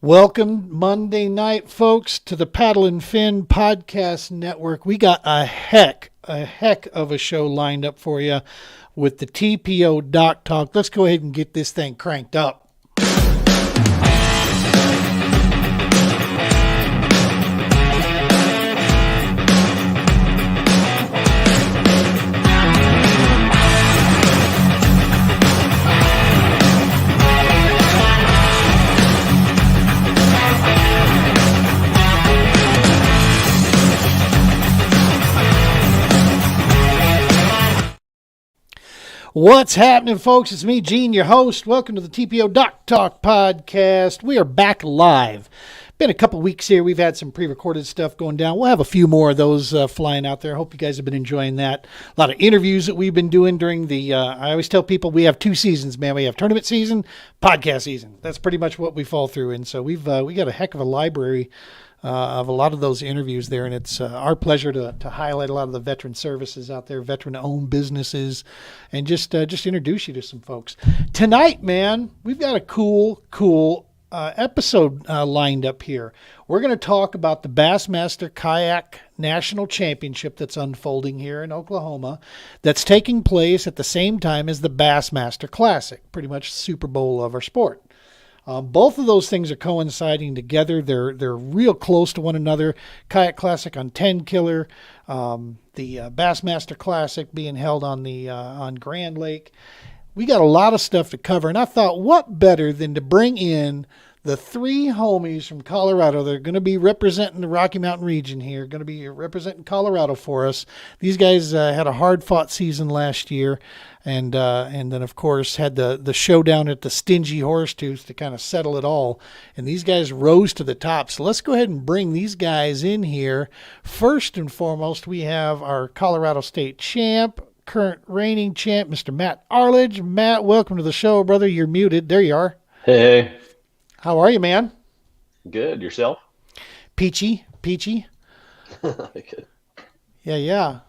Welcome Monday night, folks, to the Paddle and Fin Podcast Network. We got a heck of a show lined up for you with the TPO Dock Talk. Let's go ahead and get this thing cranked up. What's happening, folks? It's me, Gene, your host. Welcome to the TPO Dock Talk Podcast. We are back live. Been a couple weeks here. We've had some pre-recorded stuff going down. We'll have a few more of those flying out there. Hope you guys have been enjoying that. A lot of interviews that we've been doing during the, I always tell people we have two seasons, man. We have tournament season, podcast season. That's pretty much what we fall through. And so we got a heck of a library of a lot of those interviews there, and it's our pleasure to highlight a lot of the veteran services out there, veteran-owned businesses, and just introduce you to some folks. Tonight, man, we've got a cool episode lined up here. We're going to talk about the Bassmaster Kayak National Championship that's unfolding here in Oklahoma, that's taking place at the same time as the Bassmaster Classic, pretty much Super Bowl of our sport. Both of those things are coinciding together. They're real close to one another. Kayak Classic on 10 Killer, the Bassmaster Classic being held on Grand Lake. We got a lot of stuff to cover, and I thought, what better than to bring in the three homies from Colorado. They're going to be representing the Rocky Mountain region here, going to be representing Colorado for us. These guys had a hard-fought season last year, and then, of course, had the showdown at the Stingy Horsetooth to kind of settle it all. And these guys rose to the top. So let's go ahead and bring these guys in here. First and foremost, we have our Colorado State champ, current reigning champ, Mr. Matt Arledge. Matt, welcome to the show, brother. You're muted. There you are. Hey. How are you, man? Good. Yourself? Peachy. Good. Yeah.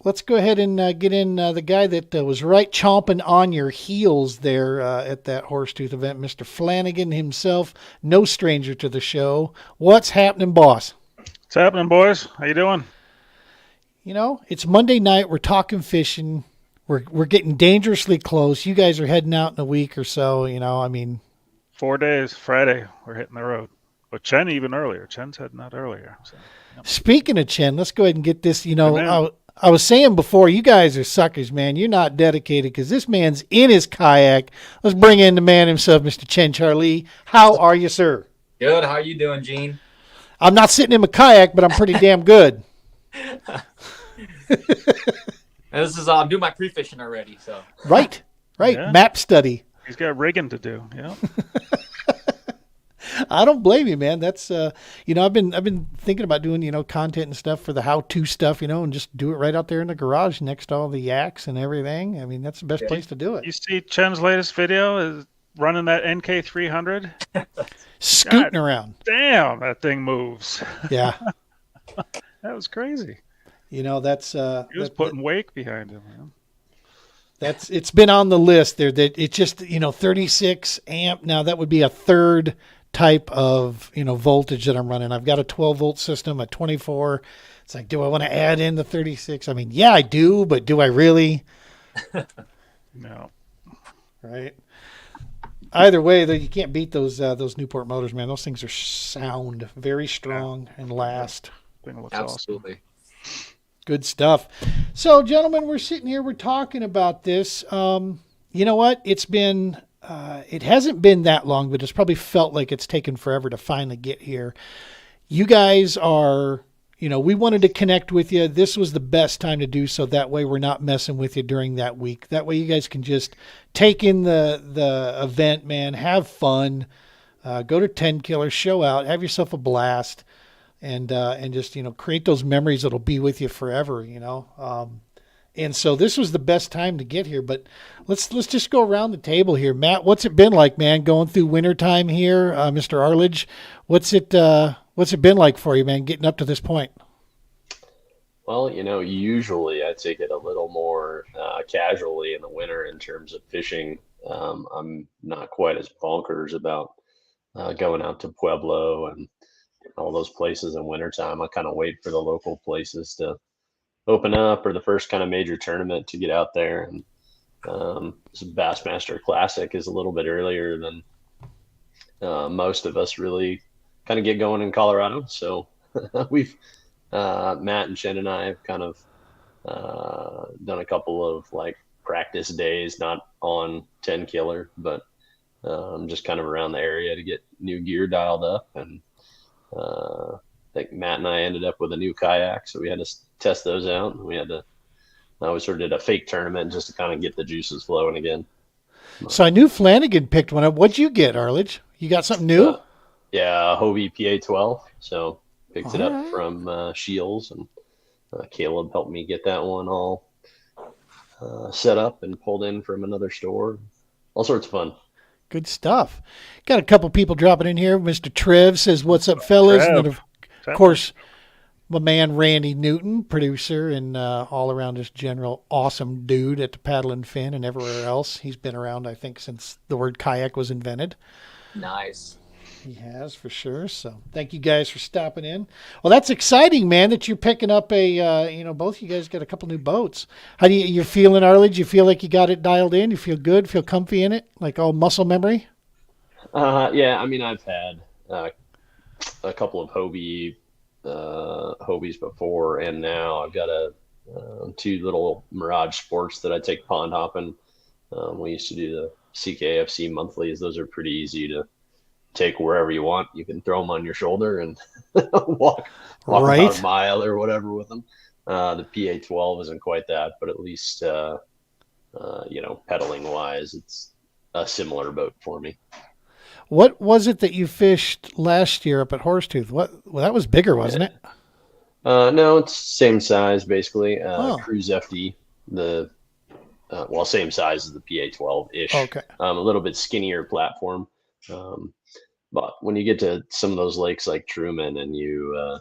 Let's go ahead and get in the guy that was right chomping on your heels there at that Horsetooth event, Mr. Flanagan himself, no stranger to the show. What's happening, boss? What's happening, boys? How you doing? You know, it's Monday night. We're talking fishing. We're getting dangerously close. You guys are heading out in a week or so. You know, I mean, 4 days. Friday, we're hitting the road. But Chen even earlier. Chen's heading out earlier. So, yep. Speaking of Chen, let's go ahead and get this. You know, I was saying before, you guys are suckers, man. You're not dedicated because this man's in his kayak. Let's bring in the man himself, Mr. Chenchar Lee. How are you, sir? Good. How you doing, Gene? I'm not sitting in my kayak, but I'm pretty damn good. I'm doing my pre-fishing already. So Right. Yeah. Map study. He's got rigging to do. Yeah. I don't blame you, man. That's I've been thinking about doing, content and stuff for the how-to stuff, and just do it right out there in the garage next to all the yaks and everything. I mean, that's the best place to do it. You see Chen's latest video is running that NK300? Scooting around. Damn, that thing moves. Yeah. That was crazy. That's He was putting wake behind him, man. It's been on the list there that it's just, 36 amp. Now that would be a third type of, voltage that I'm running. I've got a 12 volt system, a 24. It's like, do I want to add in the 36? I mean, yeah, I do, but do I really? No. Right. Either way, though, you can't beat those Newport motors, man. Those things are sound, very strong, and last. Thing looks absolutely. Awesome. Good stuff. So, gentlemen, we're sitting here, we're talking about this. You know what? It's been, it hasn't been that long, but it's probably felt like it's taken forever to finally get here. You guys are, we wanted to connect with you. This was the best time to do so. That way we're not messing with you during that week. That way you guys can just take in the event, man, have fun, go to 10 Killer, show out, have yourself a blast. And just, create those memories that'll be with you forever, And so this was the best time to get here. But let's just go around the table here. Matt, what's it been like, man, going through wintertime here? Mr. Arledge, what's it been like for you, man, getting up to this point? Well, usually I take it a little more casually in the winter in terms of fishing. I'm not quite as bonkers about going out to Pueblo and all those places in wintertime. I kind of wait for the local places to open up or the first kind of major tournament to get out there. And this Bassmaster Classic is a little bit earlier than most of us really kind of get going in Colorado. So we've Matt and Chen and I have kind of done a couple of like practice days, not on 10 killer, but just kind of around the area to get new gear dialed up. And I think Matt and I ended up with a new kayak, so we had to test those out. And we sort of did a fake tournament just to kind of get the juices flowing again. So I knew Flanagan picked one up. What'd you get, Arledge? You got something new? Yeah, Hobie PA-12. So picked it up from Shields, and Caleb helped me get that one all set up and pulled in from another store. All sorts of fun. Good stuff. Got a couple people dropping in here. Mr. Trev says, "What's up, fellas?" Trev. And then, of course, my man Randy Newton, producer and all around just general awesome dude at the Paddle and Fin and everywhere else. He's been around, I think, since the word kayak was invented. Nice. He has, for sure. So thank you guys for stopping in. Well, that's exciting, man, that you're picking up both you guys got a couple new boats. How do you're feeling, Arledge? You feel like you got it dialed in? You feel good? Feel comfy in it? Like all muscle memory? Yeah, I mean, I've had a couple of Hobies before, and now I've got two little Mirage Sports that I take pond hopping. We used to do the CKFC monthlies. Those are pretty easy to take wherever you want. You can throw them on your shoulder and walk Right. about a mile or whatever with them. The PA-12 isn't quite that, but at least pedaling wise, it's a similar boat for me. What was it that you fished last year up at Horsetooth? Well, that was bigger, wasn't it? No, it's same size basically. Oh. Cruise FD, same size as the PA-12-ish. Okay. A little bit skinnier platform. But when you get to some of those lakes like Truman and you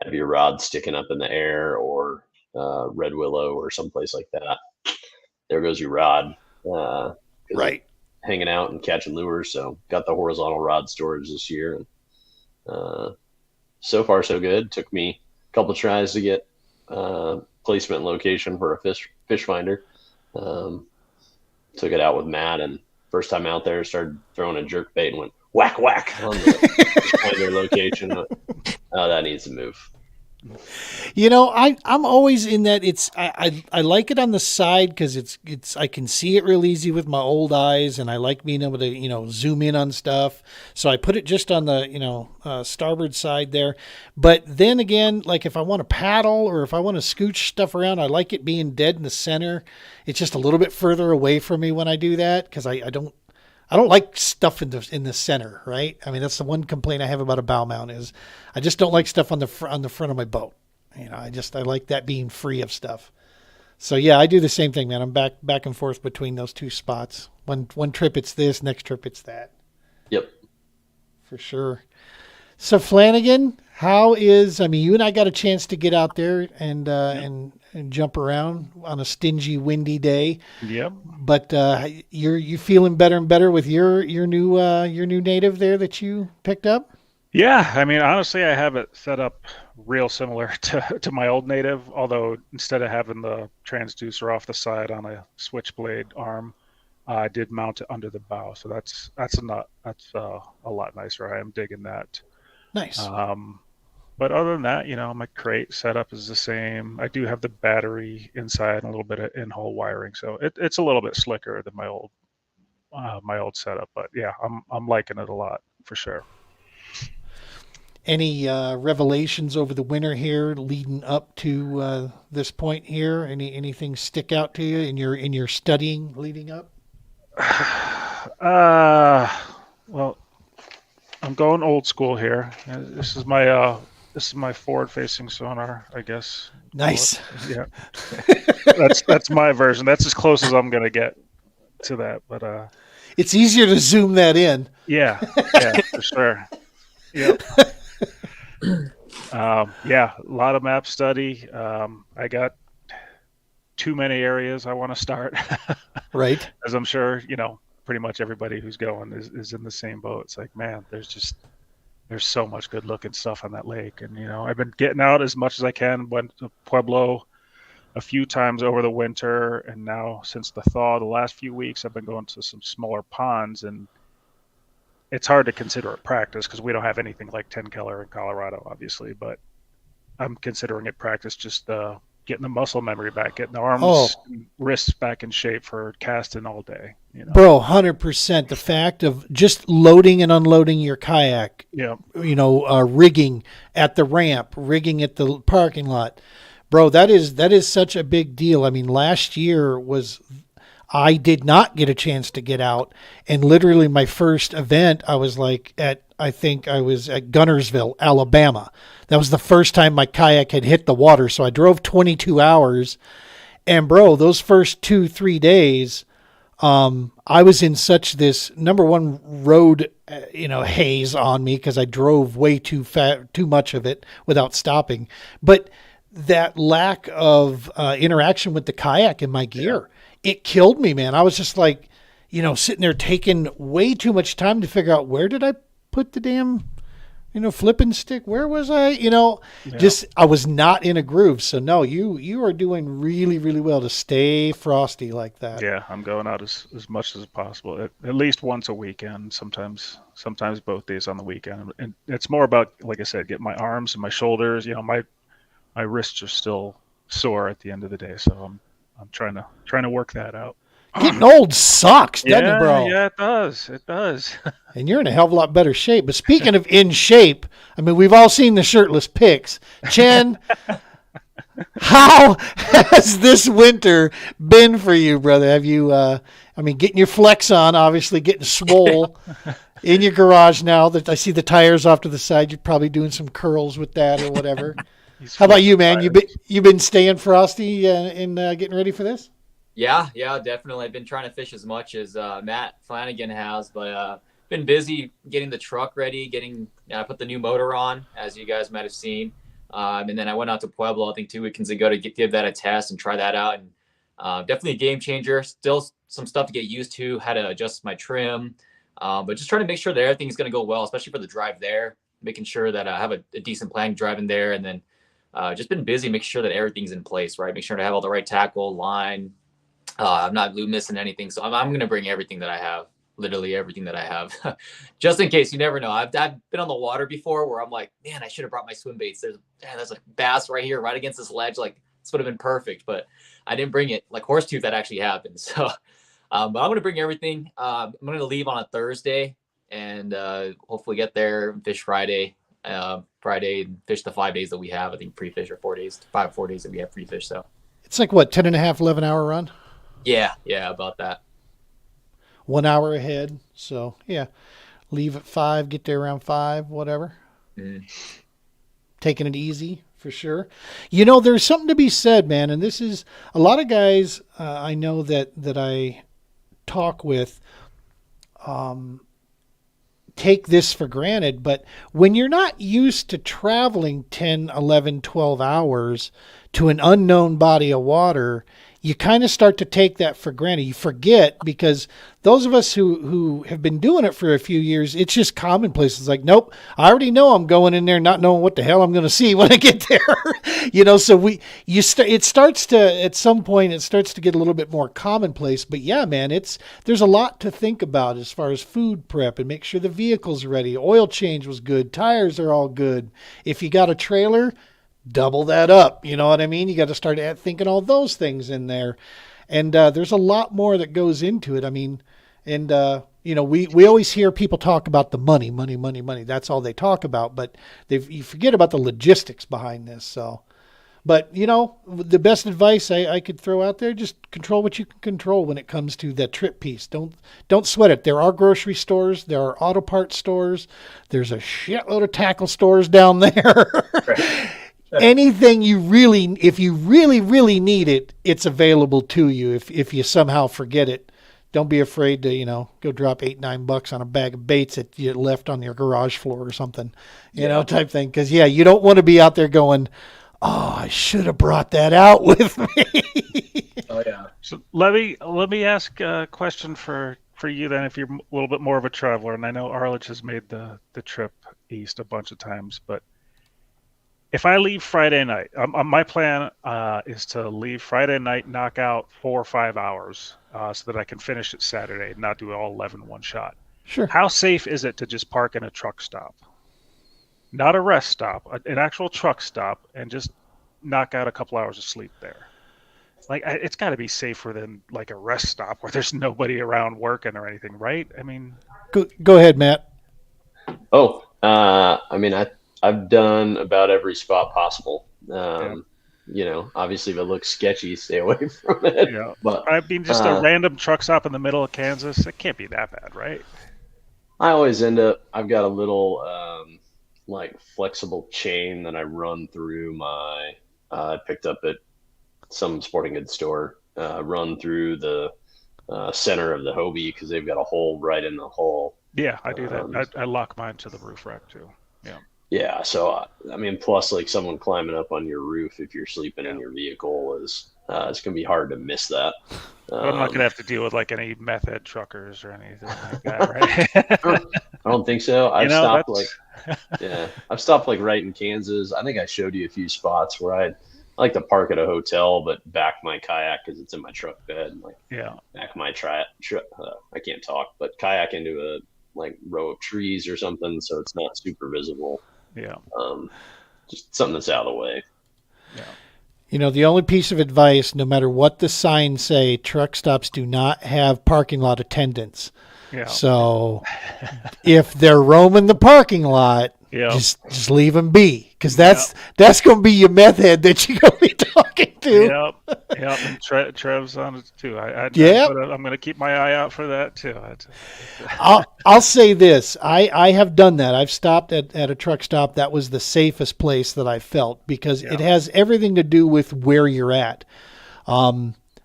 have your rod sticking up in the air, or Red Willow or someplace like that, there goes your rod. Right. Hanging out and catching lures. So got the horizontal rod storage this year. And so far so good. Took me a couple tries to get placement and location for a fish finder. Took it out with Matt, and first time out there started throwing a jerk bait and went whack whack on the fish finder location. That needs to move. I'm always in that. I like it on the side because it's I can see it real easy with my old eyes, and I like being able to zoom in on stuff. So I put it just on the starboard side there. But then again, like if I want to paddle or if I want to scooch stuff around, I like it being dead in the center. It's just a little bit further away from me when I do that because I don't like stuff in the center, right? I mean, that's the one complaint I have about a bow mount is I just don't like stuff on the front of my boat. I like that being free of stuff. So yeah, I do the same thing, man. I'm back and forth between those two spots. One trip it's this, next trip it's that. Yep. For sure. So Flanagan, you and I got a chance to get out there and jump around on a stingy, windy day. Yep. But you're feeling better and better with your new native there that you picked up? Yeah, I mean, honestly, I have it set up real similar to my old native, although instead of having the transducer off the side on a switchblade arm, I did mount it under the bow. So that's a lot nicer. I am digging that. Nice. But other than that, my crate setup is the same. I do have the battery inside and a little bit of in-hole wiring, so it's a little bit slicker than my old setup. But yeah, I'm liking it a lot for sure. Any revelations over the winter here leading up to this point here? Anything stick out to you in your studying leading up? Well, I'm going old school here. This is my forward-facing sonar, I guess. Nice. Yeah, that's my version. That's as close as I'm gonna get to that. But it's easier to zoom that in. Yeah, for sure. Yep. A lot of map study. I got too many areas I want to start. Right. As I'm sure, pretty much everybody who's going is in the same boat. It's like, man, there's so much good looking stuff on that lake. And, I've been getting out as much as I can. Went to Pueblo a few times over the winter. And now since the thaw, the last few weeks, I've been going to some smaller ponds, and it's hard to consider it practice because we don't have anything like 10 Keller in Colorado, obviously, but I'm considering it practice, just getting the muscle memory back, getting the arms and wrists back in shape for casting all day. Bro, 100%. The fact of just loading and unloading your kayak, rigging at the ramp, rigging at the parking lot. Bro, that is such a big deal. I mean, last year I did not get a chance to get out, and literally my first event, I was at Gunnersville, Alabama. That was the first time my kayak had hit the water. So I drove 22 hours, and bro, those first 2-3 days, I was in such this number one road, haze on me because I drove way too much of it without stopping. But that lack of interaction with the kayak and my gear, it killed me, man. I was just sitting there taking way too much time to figure out, where did I put the damn, flipping stick? Where was I? I was not in a groove. So no, you are doing really, really well to stay frosty like that. Yeah, I'm going out as much as possible, at least once a weekend, sometimes both days on the weekend. And it's more about, like I said, getting my arms and my shoulders, my wrists are still sore at the end of the day. So I'm trying to work that out. Getting old sucks, doesn't it, bro? Yeah, it does. It does. And you're in a hell of a lot better shape. But speaking of in shape, I mean, we've all seen the shirtless pics. Chen, how has this winter been for you, brother? Have you, getting your flex on, obviously getting swole in your garage now that I see the tires off to the side. You're probably doing some curls with that or whatever. How about you, man? You been staying frosty and getting ready for this? Yeah, definitely. I've been trying to fish as much as Matt Flanagan has, but been busy getting the truck ready, I put the new motor on, as you guys might have seen. And then I went out to Pueblo, I think 2 weekends ago, to give that a test and try that out. And definitely a game changer. Still some stuff to get used to, how to adjust my trim, but just trying to make sure that everything's going to go well, especially for the drive there, making sure that I have a decent plan driving there. And then just been busy making sure that everything's in place, right? Make sure to have all the right tackle, line. I'm not missing anything. So I'm going to bring everything that I have, literally everything that I have, just in case. You never know. I've been on the water before where I'm like, man, I should have brought my swim baits. There's a bass right here, right against this ledge. Like, this would have been perfect, but I didn't bring it. Like Horsetooth, that actually happened. So, but I'm going to bring everything. I'm going to leave on a Thursday and hopefully get there and fish Friday and fish the 5 days that we have. I think pre-fish, or 4 days that we have pre-fish. So it's like what, 10 and a half, 11 hour run? Yeah, about that. 1 hour ahead. So yeah, leave at 5, get there around 5, whatever. Taking it easy for sure. There's something to be said, man. And this is a lot of guys I know that I talk with, take this for granted, but when you're not used to traveling 10, 11, 12 hours to an unknown body of water, you kind of start to take that for granted. You forget, because those of us who have been doing it for a few years, it's just commonplace. It's like, nope, I already know I'm going in there not knowing what the hell I'm going to see when I get there. So it starts to, at some point, it starts to get a little bit more commonplace. But yeah, man, there's a lot to think about as far as food prep and make sure the vehicle's ready. Oil change was good. Tires are all good. If you got a trailer, double that up. You know what I mean? You got to start thinking all those things in there. And there's a lot more that goes into it. I mean, and, we always hear people talk about the money. That's all they talk about. But you forget about the logistics behind this. So, but, the best advice I could throw out there, just control what you can control when it comes to that trip piece. Don't sweat it. There are grocery stores. There are auto parts stores. There's a shitload of tackle stores down there. Right. Anything if you really need it, it's available to you. If you somehow forget it, don't be afraid to, go drop $8-9 on a bag of baits that you left on your garage floor or something, type thing. Cause you don't want to be out there going, oh, I should have brought that out with me. Oh yeah. So let me ask a question for for you then if you're a little bit more of a traveler, and I know Arledge has made the trip east a bunch of times, but if I leave Friday night, my plan is to leave Friday night, knock out 4 or 5 hours so that I can finish it Saturday and not do all 11 one shot. Sure. How safe is it to just park in a truck stop? Not a rest stop, an actual truck stop, and just knock out a couple hours of sleep there. Like, it's got to be safer than like a rest stop where there's nobody around working or anything, right? I mean, go ahead, Matt. Oh, I mean, I've done about every spot possible. You know, obviously if it looks sketchy, stay away from it. yeah. But I mean, just a random truck stop in the middle of Kansas, it can't be that bad, right? I always I've got a little like flexible chain that I run through I picked up at some sporting goods store, run through the center of the Hobie because they've got a hole right in the hull. Yeah, I do that. I lock mine to the roof rack too. Yeah. Yeah, so I mean, plus like someone climbing up on your roof if you're sleeping in your vehicle is it's gonna be hard to miss that. But I'm not gonna have to deal with like any meth head truckers or anything like that, right? I don't think so. I've stopped like right in Kansas. I think I showed you a few spots where I like to park at a hotel, but back my kayak because it's in my truck bed. Like back my I can't talk, but kayak into a like row of trees or something, so it's not super visible. Yeah. Just something that's out of the way. Yeah. You know, the only piece of advice, no matter what the signs say, truck stops do not have parking lot attendants. Yeah. So if they're roaming the parking lot, just leave them be, because that's going to be your meth head that you're going to be talking to. Yep. And Trev's on it too. I'm going to keep my eye out for that too. I'll say this: I have done that. I've stopped at a truck stop. That was the safest place that I felt, because it has everything to do with where you're at.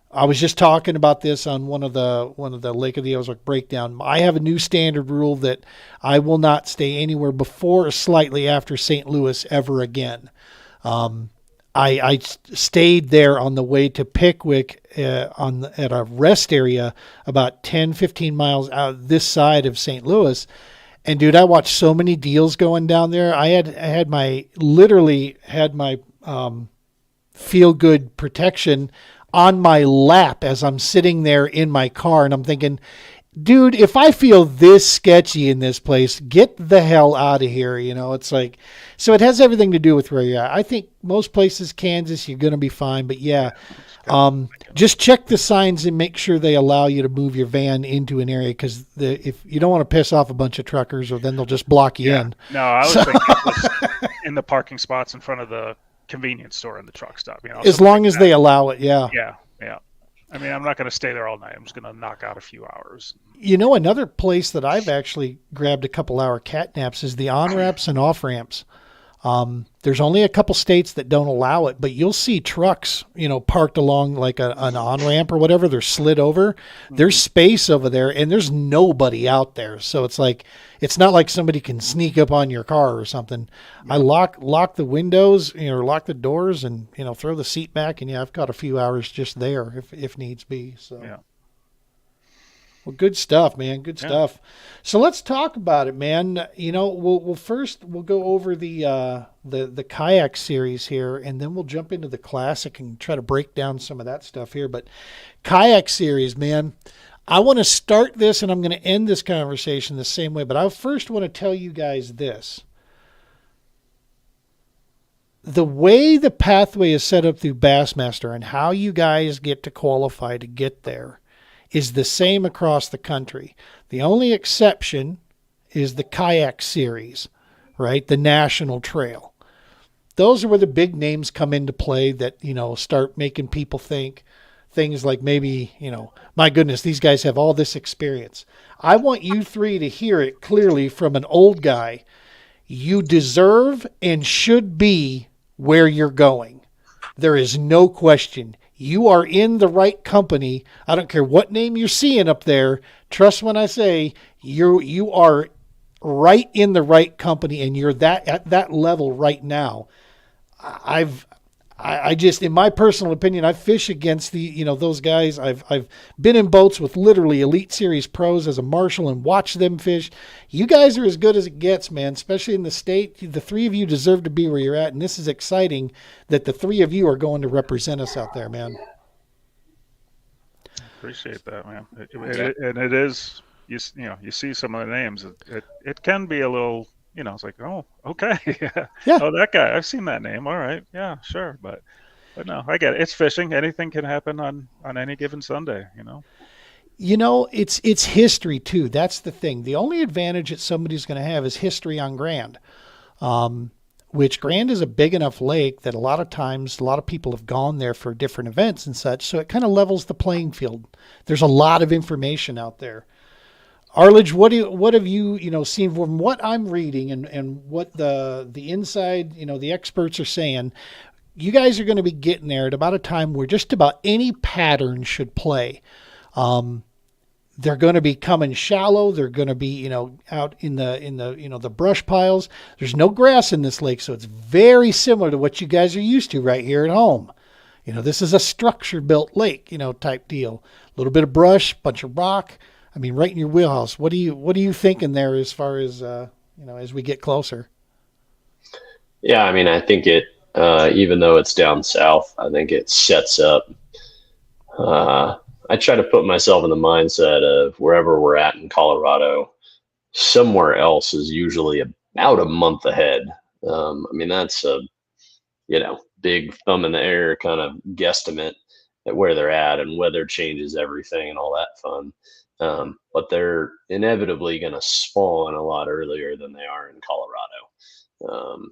I was just talking about this on one of the Lake of the Ozark breakdown. I have a new standard rule that I will not stay anywhere before or slightly after St. Louis ever again. I stayed there on the way to Pickwick at a rest area about 10, 15 miles out this side of St. Louis. And dude, I watched so many deals going down there. I had my feel good protection on my lap as I'm sitting there in my car, and I'm thinking, dude, if I feel this sketchy in this place, get the hell out of here. You know, it's like, so it has everything to do with where you're at. I think most places, Kansas, you're going to be fine, but just check the signs and make sure they allow you to move your van into an area, because if you don't want to piss off a bunch of truckers, or then they'll just block you in. No, I was thinking in the parking spots in front of the convenience store and the truck stop, you know, as long as they allow it. Yeah. I mean, I'm not going to stay there all night. I'm just going to knock out a few hours. You know, another place that I've actually grabbed a couple hour cat naps is the on ramps and off ramps. There's only a couple states that don't allow it, but you'll see trucks, you know, parked along like an on ramp or whatever. They're slid over. There's space over there, and there's nobody out there. So it's like, it's not like somebody can sneak up on your car or something. Yeah. I lock the windows, you know, lock the doors, and, you know, throw the seat back, and I've got a few hours just there if needs be. So. Yeah. Well, good stuff, man. Good stuff. So let's talk about it, man. You know, we'll first go over the kayak series here, and then we'll jump into the classic and try to break down some of that stuff here. But kayak series, man, I want to start this, and I'm going to end this conversation the same way. But I first want to tell you guys this. The way the pathway is set up through Bassmaster and how you guys get to qualify to get there is the same across the country. The only exception is the kayak series, right? The national trail. Those are where the big names come into play that, you know, start making people think things like maybe, you know, my goodness, these guys have all this experience. I want you three to hear it clearly from an old guy. You deserve and should be where you're going. There is no question. You are in the right company. I don't care what name you're seeing up there. Trust when I say you are right in the right company, and you're at that level right now. I just, in my personal opinion, I fish against those guys. I've been in boats with literally Elite Series pros as a marshal and watched them fish. You guys are as good as it gets, man, especially in the state. The three of you deserve to be where you're at, and this is exciting that the three of you are going to represent us out there, man. Appreciate that, man. And it is, you see some of the names. It can be a little, it's like, oh, okay. Yeah. Oh, that guy, I've seen that name. All right. Yeah, sure. But no, I get it. It's fishing. Anything can happen on any given Sunday, It's history too. That's the thing. The only advantage that somebody's going to have is history on Grand, which Grand is a big enough lake that a lot of times a lot of people have gone there for different events and such. So it kind of levels the playing field. There's a lot of information out there. Arledge, what have you seen from what I'm reading and what the inside, the experts are saying? You guys are going to be getting there at about a time where just about any pattern should play. They're going to be coming shallow. They're going to be, out in the brush piles. There's no grass in this lake, so it's very similar to what you guys are used to right here at home. This is a structure built lake, type deal. A little bit of brush, bunch of rock. I mean, right in your wheelhouse. What are you thinking there as far as as we get closer? Yeah, I mean, I think it, even though it's down south, I think it sets up. I try to put myself in the mindset of wherever we're at in Colorado, somewhere else is usually about a month ahead. I mean, that's a big thumb in the air kind of guesstimate at where they're at, and weather changes everything and all that fun. But they're inevitably going to spawn a lot earlier than they are in Colorado.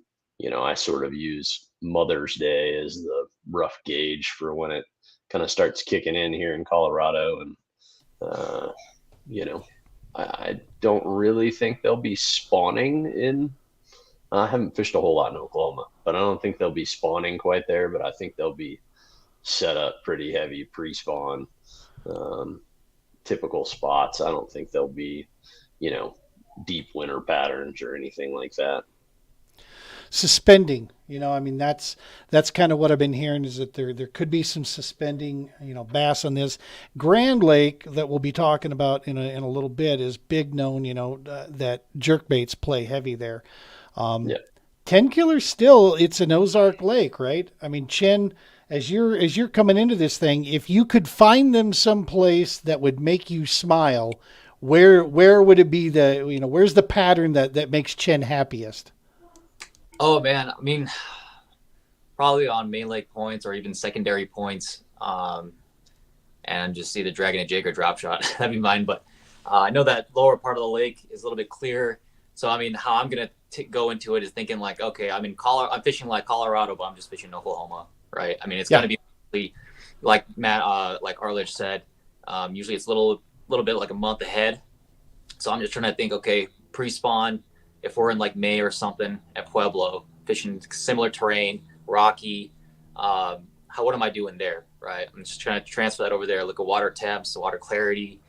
I sort of use Mother's Day as the rough gauge for when it kind of starts kicking in here in Colorado. And, I don't really think they'll be spawning I haven't fished a whole lot in Oklahoma, but I don't think they'll be spawning quite there, but I think they'll be set up pretty heavy pre-spawn. Typical spots. I don't think there'll be, deep winter patterns or anything like that. Suspending, that's kind of what I've been hearing, is that there could be some suspending, bass on this Grand Lake that we'll be talking about in a little bit is big known, that jerkbaits play heavy there. 10 killer still, it's an Ozark lake, right? I mean, Chen, as you're coming into this thing, if you could find them someplace that would make you smile, where would it be? Where's the pattern that makes Chen happiest? Oh man, I mean, probably on main lake points or even secondary points, and just see the Dragon and Jager drop shot. That'd be mine. But I know that lower part of the lake is a little bit clearer. So I mean, how I'm gonna go into it is thinking like, okay, I'm fishing like Colorado, but I'm just fishing Oklahoma, right? I mean, it's gonna be like Matt, like Arledge said. Usually it's a little bit like a month ahead. So I'm just trying to think, okay, pre-spawn. If we're in like May or something at Pueblo, fishing similar terrain, rocky, what am I doing there, right? I'm just trying to transfer that over there, look at water temps, water clarity,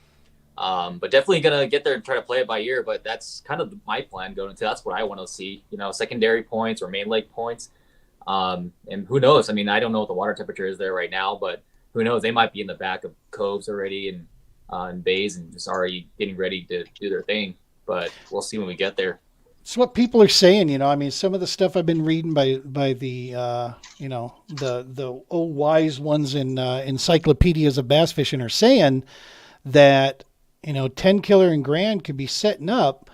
but definitely gonna get there and try to play it by ear. But that's kind of my plan going into. That's what I want to see, secondary points or main lake points, and who knows? I mean, I don't know what the water temperature is there right now, but who knows? They might be in the back of coves already and bays and just already getting ready to do their thing. But we'll see when we get there. It's what people are saying, I mean, some of the stuff I've been reading by the, the old wise ones in encyclopedias of bass fishing are saying that, 10 killer and Grand could be setting up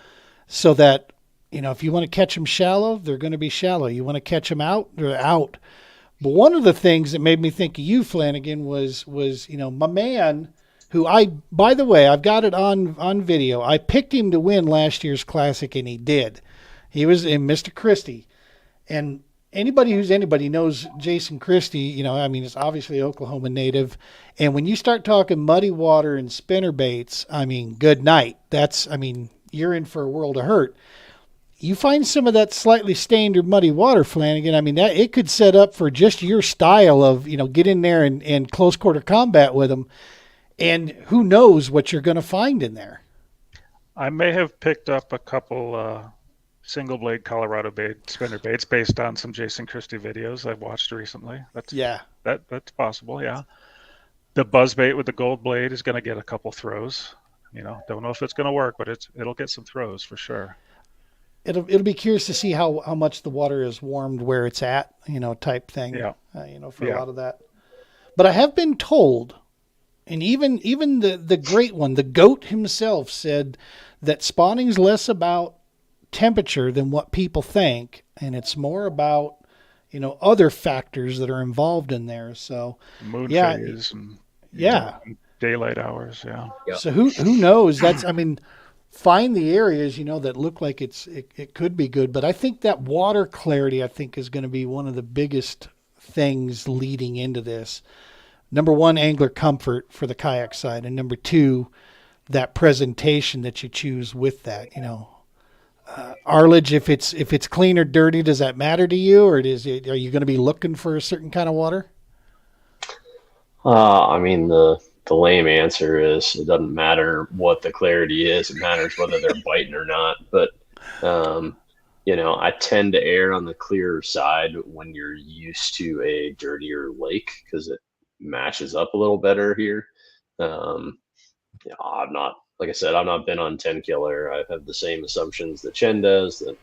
so that, if you want to catch them shallow, they're going to be shallow. You want to catch them out, they're out. But one of the things that made me think of you, Flanagan, was my man, who by the way, I've got it on video. I picked him to win last year's Classic, and he did. He was in Mr. Christie. And anybody knows Jason Christie, it's obviously Oklahoma native. And when you start talking muddy water and spinner baits, good night. You're in for a world of hurt. You find some of that slightly stained or muddy water, Flanagan, that it could set up for just your style of, get in there and close quarter combat with them. And who knows what you're going to find in there. I may have picked up a couple single blade Colorado bait spinner baits based on some Jason Christie videos I've watched recently. That's possible. Yeah. The buzz bait with the gold blade is going to get a couple throws. Don't know if it's going to work, but it'll get some throws for sure. It'll be curious to see how much the water is warmed where it's at, type thing. Yeah. For a lot of that. But I have been told, and even the great one, the GOAT himself, said that spawning's less about temperature than what people think, and it's more about other factors that are involved in there. So moon phase and daylight hours. Yeah. So who knows? Find the areas that look like it could be good, but I think that water clarity is going to be one of the biggest things leading into this. Number one, angler comfort for the kayak side, and number two, that presentation that you choose with that. Arledge, if it's clean or dirty, does that matter to you, or are you going to be looking for a certain kind of water? The lame answer is it doesn't matter what the clarity is. It matters whether they're biting or not. But, I tend to err on the clearer side when you're used to a dirtier lake because it matches up a little better here. I've not been on 10 killer. I have the same assumptions that Chen does, that,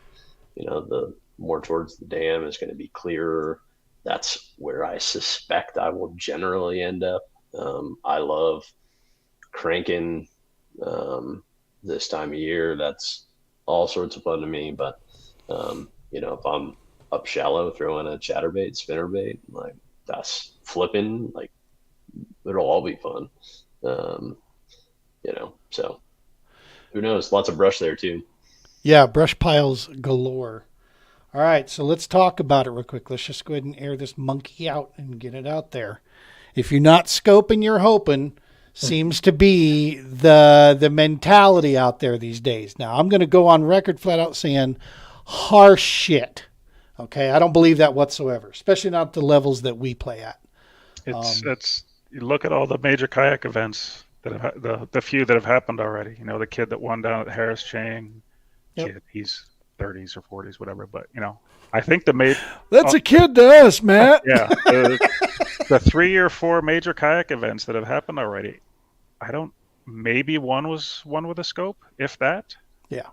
the more towards the dam is going to be clearer. That's where I suspect I will generally end up. I love cranking this time of year. That's all sorts of fun to me. But, if I'm up shallow throwing a chatterbait, spinnerbait, like that's flipping, like it'll all be fun. So who knows? Lots of brush there too. Yeah, brush piles galore. All right, so let's talk about it real quick. Let's just go ahead and air this monkey out and get it out there. If you're not scoping, you're hoping seems to be the mentality out there these days. Now, I'm going to go on record flat out saying harsh shit. Okay, I don't believe that whatsoever, especially not the levels that we play at. It's you look at all the major kayak events that have the few that have happened already. The kid that won down at Harris Chain, he's 30s or 40s, whatever. But I think that's a kid to us, Matt. Yeah, the 3 or 4 major kayak events that have happened already. Maybe one was one with a scope, if that. Yeah.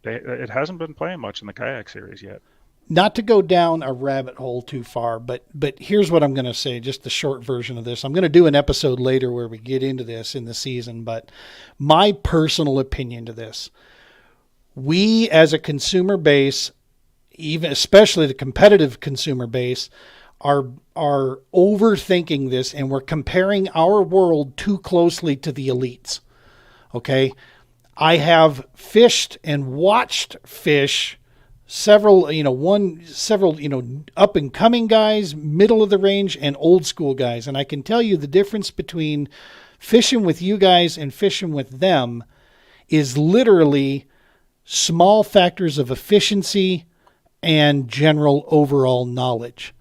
It hasn't been playing much in the kayak series yet. Not to go down a rabbit hole too far, but here's what I'm going to say, just the short version of this. I'm going to do an episode later where we get into this in the season, but my personal opinion to this, we as a consumer base, even especially the competitive consumer base, are overthinking this, and we're comparing our world too closely to the elites. Okay? I have fished and watched fish several up and coming guys, middle of the range, and old school guys. And I can tell you the difference between fishing with you guys and fishing with them is literally small factors of efficiency and general overall knowledge.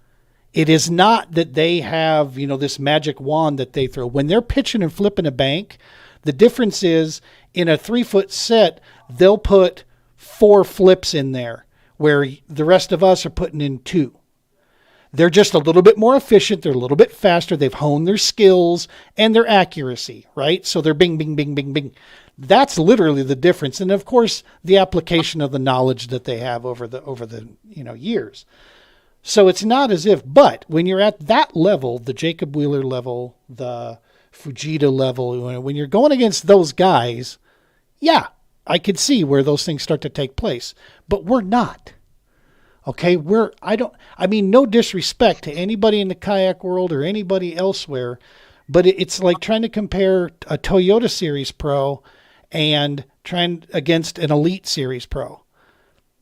It is not that they have, this magic wand that they throw. When they're pitching and flipping a bank, the difference is in a 3-foot set, they'll put 4 flips in there, where the rest of us are putting in 2. They're just a little bit more efficient. They're a little bit faster. They've honed their skills and their accuracy, right? So they're bing, bing, bing, bing, bing. That's literally the difference. And of course, the application of the knowledge that they have over the years. So it's not as if, but when you're at that level, the Jacob Wheeler level, the Fujita level, when you're going against those guys, yeah, I could see where those things start to take place, but we're not. Okay, no disrespect to anybody in the kayak world or anybody elsewhere, but it's like trying to compare a Toyota Series Pro and trying against an Elite Series Pro.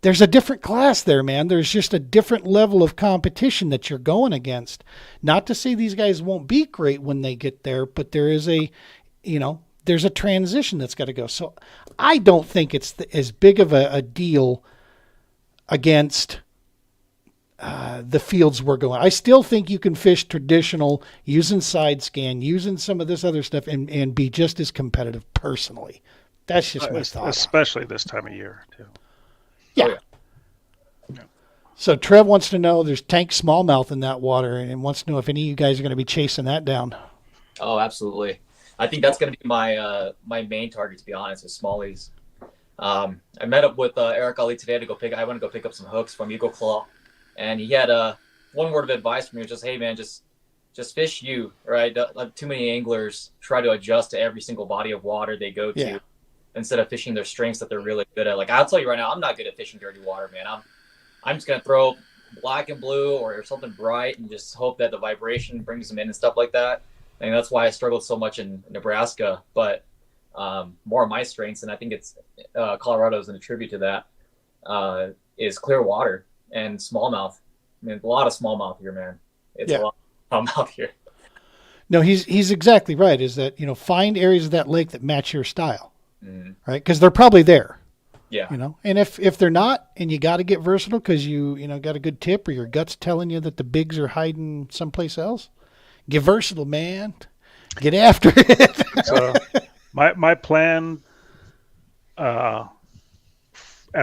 There's a different class there, man. There's just a different level of competition that you're going against. Not to say these guys won't be great when they get there, but there is there's a transition that's got to go. So I don't think it's as big of a deal against the fields we're going. I still think you can fish traditional using side scan, using some of this other stuff, and be just as competitive personally. That's just my thought. Especially this time of year, too. Yeah. Oh, yeah. So Trev wants to know there's tank smallmouth in that water and wants to know if any of you guys are going to be chasing that down. Oh, absolutely. I think that's going to be my my main target, to be honest, is smallies. I met up with Eric Ali today to go I want to go pick up some hooks from Eagle Claw, and he had one word of advice for me, was just, hey man, just fish you, right? Too many anglers try to adjust to every single body of water they go to instead of fishing their strengths that they're really good at. Like, I'll tell you right now, I'm not good at fishing dirty water, man. I'm just gonna throw black and blue or something bright and just hope that the vibration brings them in and stuff like that. And that's why I struggled so much in Nebraska, but more of my strengths, and I think it's Colorado is an attribute to that, is clear water and smallmouth. I mean, a lot of smallmouth here, man. It's a lot of smallmouth here. No, he's exactly right. Is that, find areas of that lake that match your style, right? Because they're probably there. Yeah. And if they're not, and you got to get versatile because you got a good tip or your gut's telling you that the bigs are hiding someplace else, get versatile, man. Get after it. So my plan at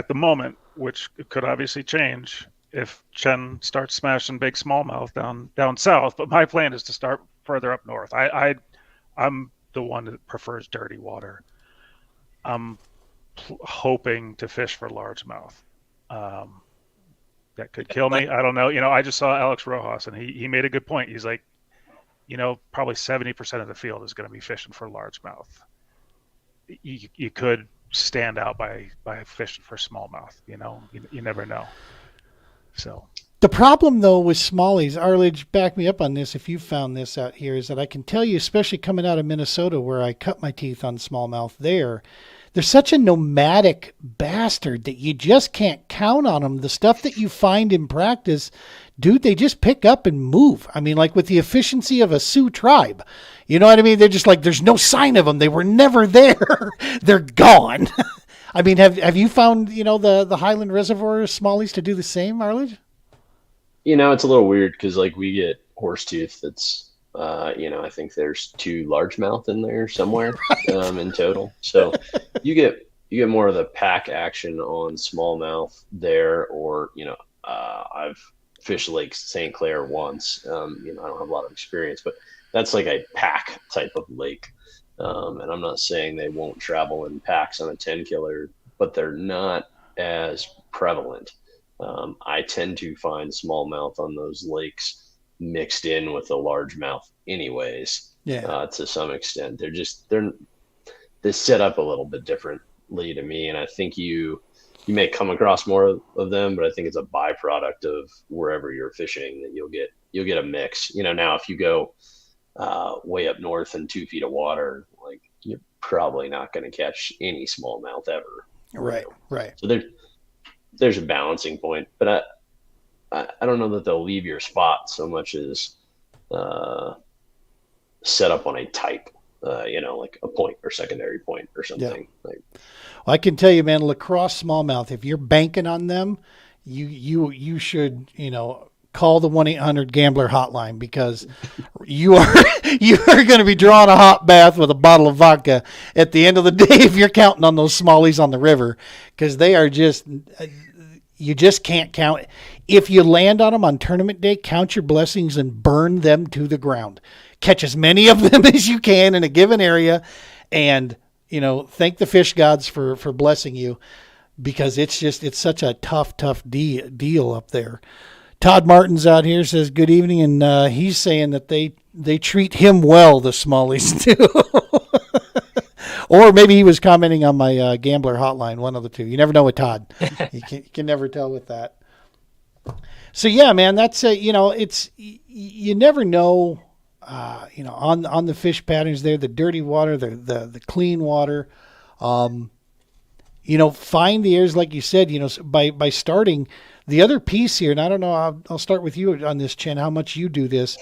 the moment, which could obviously change if Chen starts smashing big smallmouth down south, but my plan is to start further up north. I'm the one that prefers dirty water. I'm hoping to fish for largemouth. That could kill me. I don't know. I just saw Alex Rojas, and he made a good point. He's like, probably 70% of the field is going to be fishing for largemouth. You could stand out by fishing for smallmouth. You never know. So the problem though with smallies, Arledge, back me up on this if you found this out here, is that I can tell you, especially coming out of Minnesota where I cut my teeth on smallmouth they're such a nomadic bastard that you just can't count on them. The stuff that you find in practice, dude, they just pick up and move. I mean, like with the efficiency of a Sioux tribe, you know what I mean? They're just like, there's no sign of them. They were never there. They're gone. I mean, have you found, the Highland Reservoir smallies to do the same, Arledge? It's a little weird because like we get horsetooth that's, I think there's 2 largemouth in there somewhere in total. So you get more of the pack action on smallmouth there, or, I've fished Lake St. Clair once. I don't have a lot of experience, but that's like a pack type of lake. And I'm not saying they won't travel in packs on a 10 killer, but they're not as prevalent. I tend to find smallmouth on those lakes mixed in with the largemouth anyways. To some extent. They set up a little bit differently to me, and I think you may come across more of them, but I think it's a byproduct of wherever you're fishing that you'll get a mix. Now if you go way up north in 2 feet of water, like, you're probably not going to catch any smallmouth ever. Right. So there's a balancing point, but I don't know that they'll leave your spot so much as set up on a type, like a point or secondary point or something. Yeah. Well, I can tell you, man, lacrosse smallmouth, if you're banking on them, you should, call the 1-800-GAMBLER hotline, because you are going to be drawing a hot bath with a bottle of vodka at the end of the day if you're counting on those smallies on the river, because they are just, you just can't count. If you land on them on tournament day, count your blessings and burn them to the ground. Catch as many of them as you can in a given area, and thank the fish gods for blessing you, because it's such a tough deal up there. Todd Martin's out here, says good evening, and he's saying that they treat him well, the smallies too. Or maybe he was commenting on my gambler hotline, one of the two. You never know with Todd. You can never tell with that. So yeah, man, that's it's, you never know. On the fish patterns there, the dirty water, the clean water. Find the areas like you said. By starting. The other piece here, and I don't know, I'll start with you on this, Chen, how much you do this.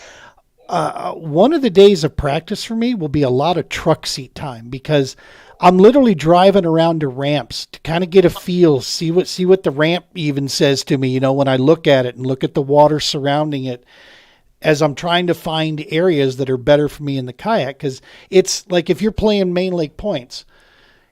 One of the days of practice for me will be a lot of truck seat time, because I'm literally driving around to ramps to kind of get a feel, see what the ramp even says to me, when I look at it and look at the water surrounding it, as I'm trying to find areas that are better for me in the kayak. Because it's like, if you're playing main lake points,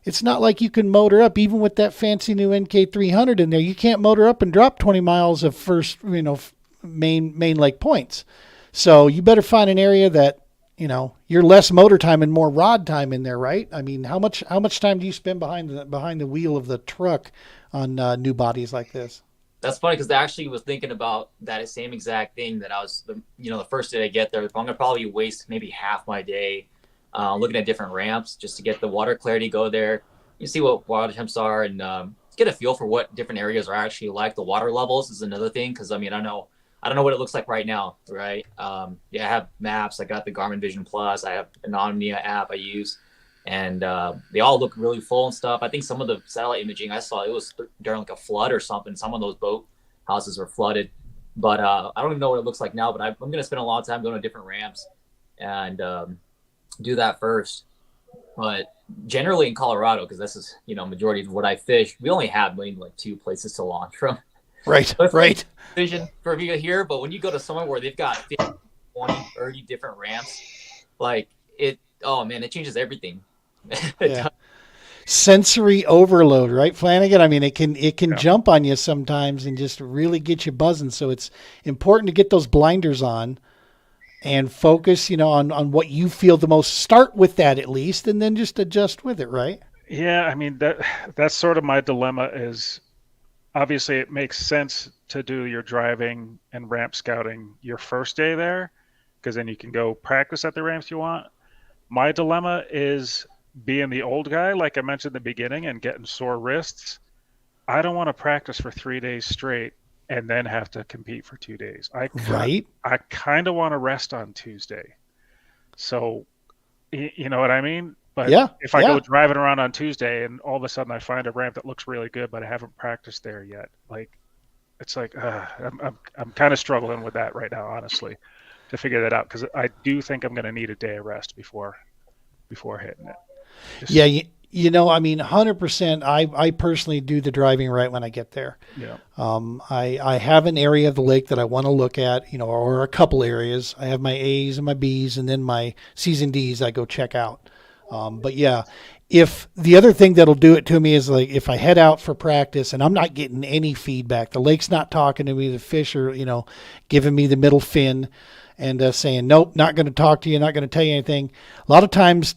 it's not like you can motor up, even with that fancy new NK300 in there. You can't motor up and drop 20 miles of first, main lake points. So you better find an area that, you're less motor time and more rod time in there, right? I mean, how much time do you spend behind the wheel of the truck on new bodies like this? That's funny because I actually was thinking about that same exact thing that I was, the first day I get there, I'm going to probably waste maybe half my day looking at different ramps just to get the water clarity, go there. You see what water temps are and get a feel for what different areas are actually like. The water levels is another thing because, I don't know what it looks like right now, right? I have maps. I got the Garmin Vision Plus. I have an Omnia app I use. And they all look really full and stuff. I think some of the satellite imaging I saw, it was during like a flood or something. Some of those boat houses were flooded. But I don't even know what it looks like now. But I'm going to spend a lot of time going to different ramps and do that first. But generally in Colorado, because this is, majority of what I fish, we only have maybe like 2 places to launch from. Right, So it's right. vision for me here. But when you go to somewhere where they've got 50, 20, 30 different ramps, like it changes everything. Yeah. Sensory overload, right, Flanagan? I mean, it can jump on you sometimes and just really get you buzzing. So it's important to get those blinders on and focus, on what you feel the most. Start with that at least, and then just adjust with it, right? Yeah, I mean that's sort of my dilemma. Is obviously it makes sense to do your driving and ramp scouting your first day there, because then you can go practice at the ramps you want. My dilemma is being the old guy, like I mentioned in the beginning, and getting sore wrists. I don't want to practice for 3 days straight and then have to compete for 2 days. I kind of want to rest on Tuesday. So, you know what I mean? But if I go driving around on Tuesday and all of a sudden I find a ramp that looks really good, but I haven't practiced there yet, it's like I'm kind of struggling with that right now, honestly, to figure that out, because I do think I'm going to need a day of rest before hitting it. 100%. I personally do the driving right when I get there. Yeah. I have an area of the lake that I want to look at, or a couple areas. I have my A's and my B's, and then my C's and D's I go check out. But yeah, if the other thing that'll do it to me is like if I head out for practice and I'm not getting any feedback, the lake's not talking to me, the fish are, giving me the middle fin and saying, nope, not going to talk to you, not going to tell you anything. A lot of times,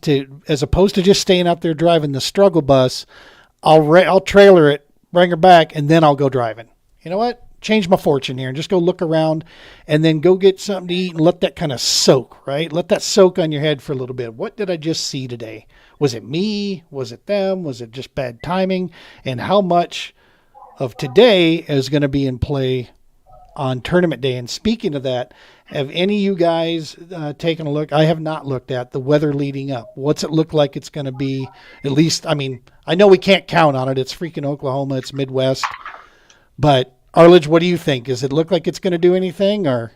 as opposed to just staying out there driving the struggle bus, I'll trailer it, bring her back, and then I'll go driving. You know what? Change my fortune here and just go look around and then go get something to eat and let that kind of soak, right? Let that soak on your head for a little bit. What did I just see today? Was it me? Was it them? Was it just bad timing? And how much of today is going to be in play on tournament day? And speaking of that, have any of you guys taken a look? I have not looked at the weather leading up. What's it look like it's going to be? At least, I know we can't count on it. It's freaking Oklahoma. It's Midwest. But Arledge, what do you think? Does it look like it's going to do anything, or?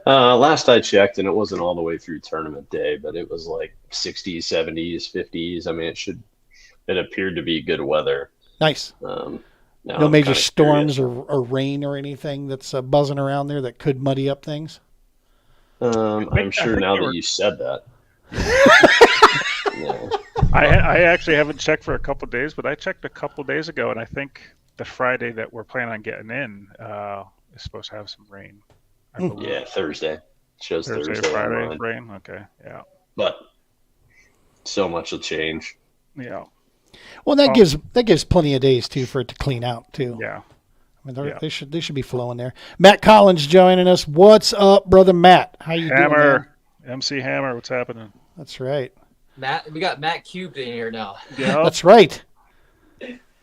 Last I checked, and it wasn't all the way through tournament day, but it was like 60s, 70s, 50s. I mean, it appeared to be good weather. Nice. No major storms or rain or anything that's buzzing around there that could muddy up things? I'm sure now that you said that. Yeah. I actually haven't checked for a couple of days, but I checked a couple of days ago, and I think the Friday that we're planning on getting in is supposed to have some rain. Yeah, Thursday. It shows Thursday Friday rain. Okay, yeah. But so much will change. Yeah. Well, that gives plenty of days too for it to clean out too. Yeah. I mean, they should be flowing there. Matt Collins joining us. What's up, brother Matt? How you doing, man? MC Hammer, what's happening? That's right. Matt, we got Matt Cubed in here now. Yeah. That's right.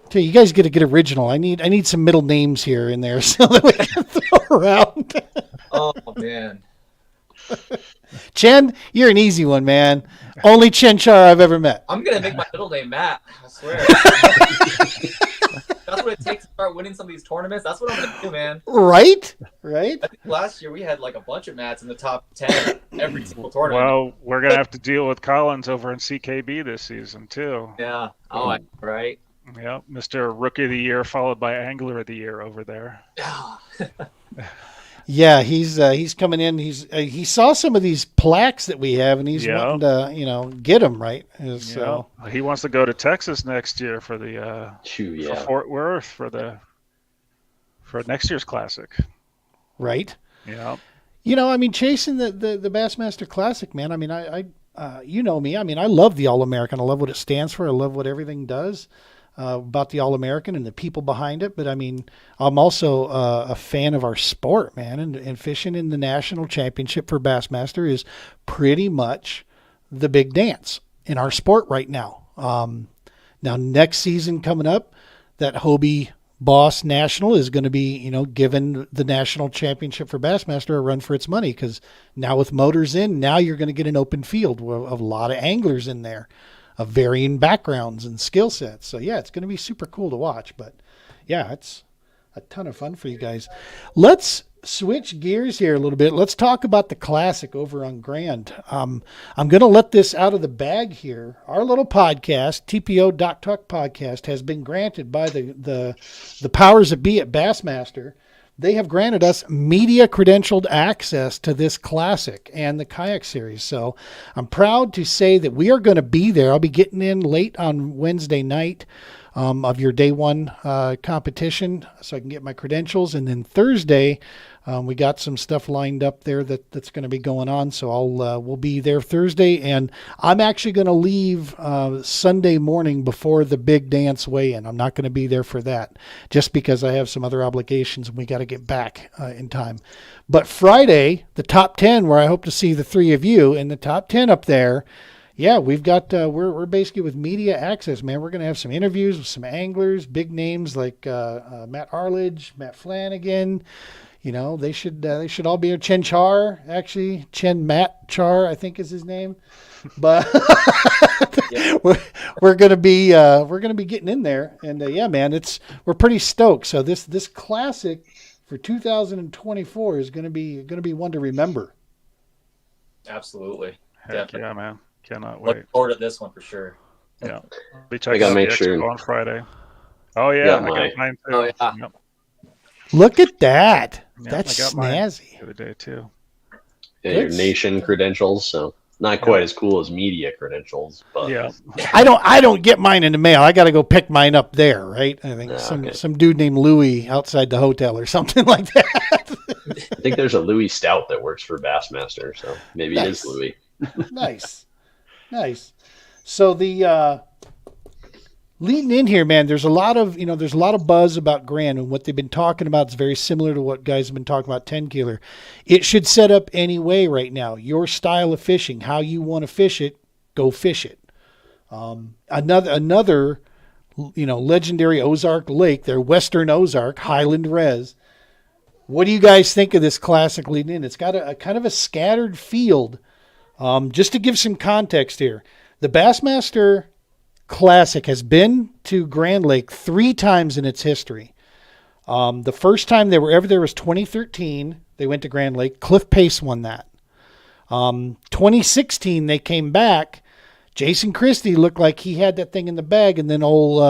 Okay, you guys get to get original. I need some middle names here in there so that we can throw around. Oh man. Chen, you're an easy one, man. Only Chenchar I've ever met. I'm gonna make my middle name Matt. I swear. That's what it takes to start winning some of these tournaments. That's what I'm gonna do, man. Right. I think last year we had like a bunch of Matts in the top 10 every single tournament. Well, we're gonna have to deal with Collins over in CKB this season too. Yeah. Oh, right. Yeah, Mr. Rookie of the Year followed by Angler of the Year over there. Yeah, he's coming in. He saw some of these plaques that we have, and he's wanting to get them right. So he wants to go to Texas next year for the for Fort Worth for next year's Classic. Right. Yeah. Chasing the Bassmaster Classic, man. I mean, I you know me. I mean, I love the All-American. I love what it stands for. I love what everything does. About the All-American and the people behind it. But I mean, I'm also a fan of our sport, man, and fishing in the national championship for Bassmaster is pretty much the big dance in our sport right now. Now next season coming up, that Hobie Boss National is going to be, giving the national championship for Bassmaster a run for its money, because now with motors in, now you're going to get an open field of a lot of anglers in there, of varying backgrounds and skill sets. So yeah, it's going to be super cool to watch. But yeah, it's a ton of fun for you guys. Let's switch gears here a little bit. Let's talk about the Classic over on Grand. I'm going to let this out of the bag here. Our little podcast, TPO Talk podcast, has been granted by the powers that be at Bassmaster. They have granted us media credentialed access to this Classic and the kayak series. So I'm proud to say that we are going to be there. I'll be getting in late on Wednesday night of your day one competition, so I can get my credentials. And then Thursday, we got some stuff lined up there that's going to be going on. So we'll be there Thursday, and I'm actually going to leave Sunday morning before the big dance weigh-in. I'm not going to be there for that, just because I have some other obligations and we got to get back in time. But Friday, the top 10, where I hope to see the three of you in the top 10 up there. Yeah, we've got we're basically with media access, man. We're going to have some interviews with some anglers, big names like Matt Arledge, Matt Flanagan. They should all be here. Chenchar, actually, Matt Char, I think is his name. But we're going to be getting in there, and yeah, man, we're pretty stoked. So this Classic for 2024 is going to be one to remember. Absolutely. Heck yeah, man. Cannot wait. Look forward to this one for sure. Yeah. Be checking out the expo on Friday. Oh, yeah. I got mine too. Oh, yeah. Yep. Look at that. Yep, That's I got mine snazzy. the other day too. Yeah, your nation credentials, so not quite as cool as media credentials, but yeah. I don't get mine in the mail. I got to go pick mine up there, right? I think some dude named Louis outside the hotel or something like that. I think there's a Louis Stout that works for Bassmaster, so maybe it is Louis. Nice. So the leading in here, man, there's a lot of buzz about Grand, and what they've been talking about is very similar to what guys have been talking about 10-keeler. It should set up any way right now. Your style of fishing, how you want to fish it, go fish it. Another legendary Ozark Lake, their Western Ozark, Highland Res. What do you guys think of this Classic leading in? It's got a kind of a scattered field. Just to give some context here, the Bassmaster Classic has been to Grand Lake 3 times in its history. The first time they were ever there was 2013. They went to Grand Lake. Cliff Pace won that. 2016, they came back. Jason Christie looked like he had that thing in the bag, and then old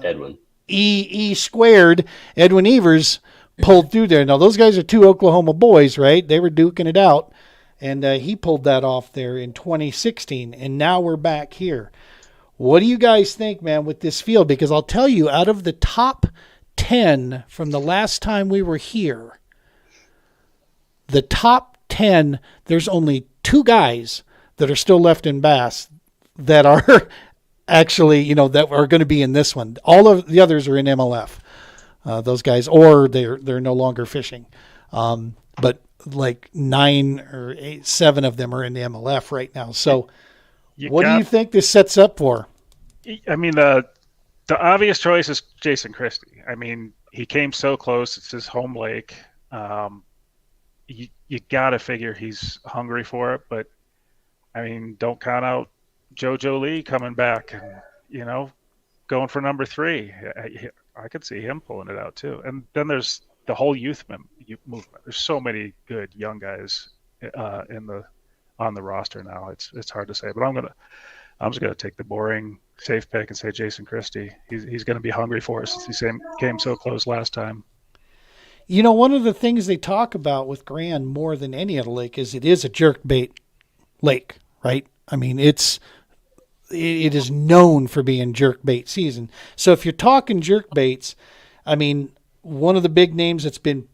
Edwin E squared, Edwin Evers, pulled through there. Now, those guys are 2 Oklahoma boys, right? They were duking it out. And he pulled that off there in 2016, and now we're back here. What do you guys think, man, with this field? Because I'll tell you, out of the top 10 from the last time we were here, the top 10, there's only 2 guys that are still left in Bass that are actually, that are going to be in this one. All of the others are in MLF, those guys, or they're no longer fishing. But like 9 or 7 of them are in the MLF right now. So what do you think this sets up for? I mean, the obvious choice is Jason Christie. I mean, he came so close. It's his home lake. You got to figure he's hungry for it. But, I mean, don't count out JoJo Lee coming back and, going for number 3. I could see him pulling it out too. And then there's the whole youth movement. There's so many good young guys on the roster now. It's hard to say, but I'm just gonna take the boring safe pick and say Jason Christie. He's gonna be hungry for us since he came so close last time. You know, one of the things they talk about with Grand more than any other lake is it is a jerkbait lake, right? I mean, it is known for being jerkbait season. So if you're talking jerkbaits, I mean, one of the big names that's been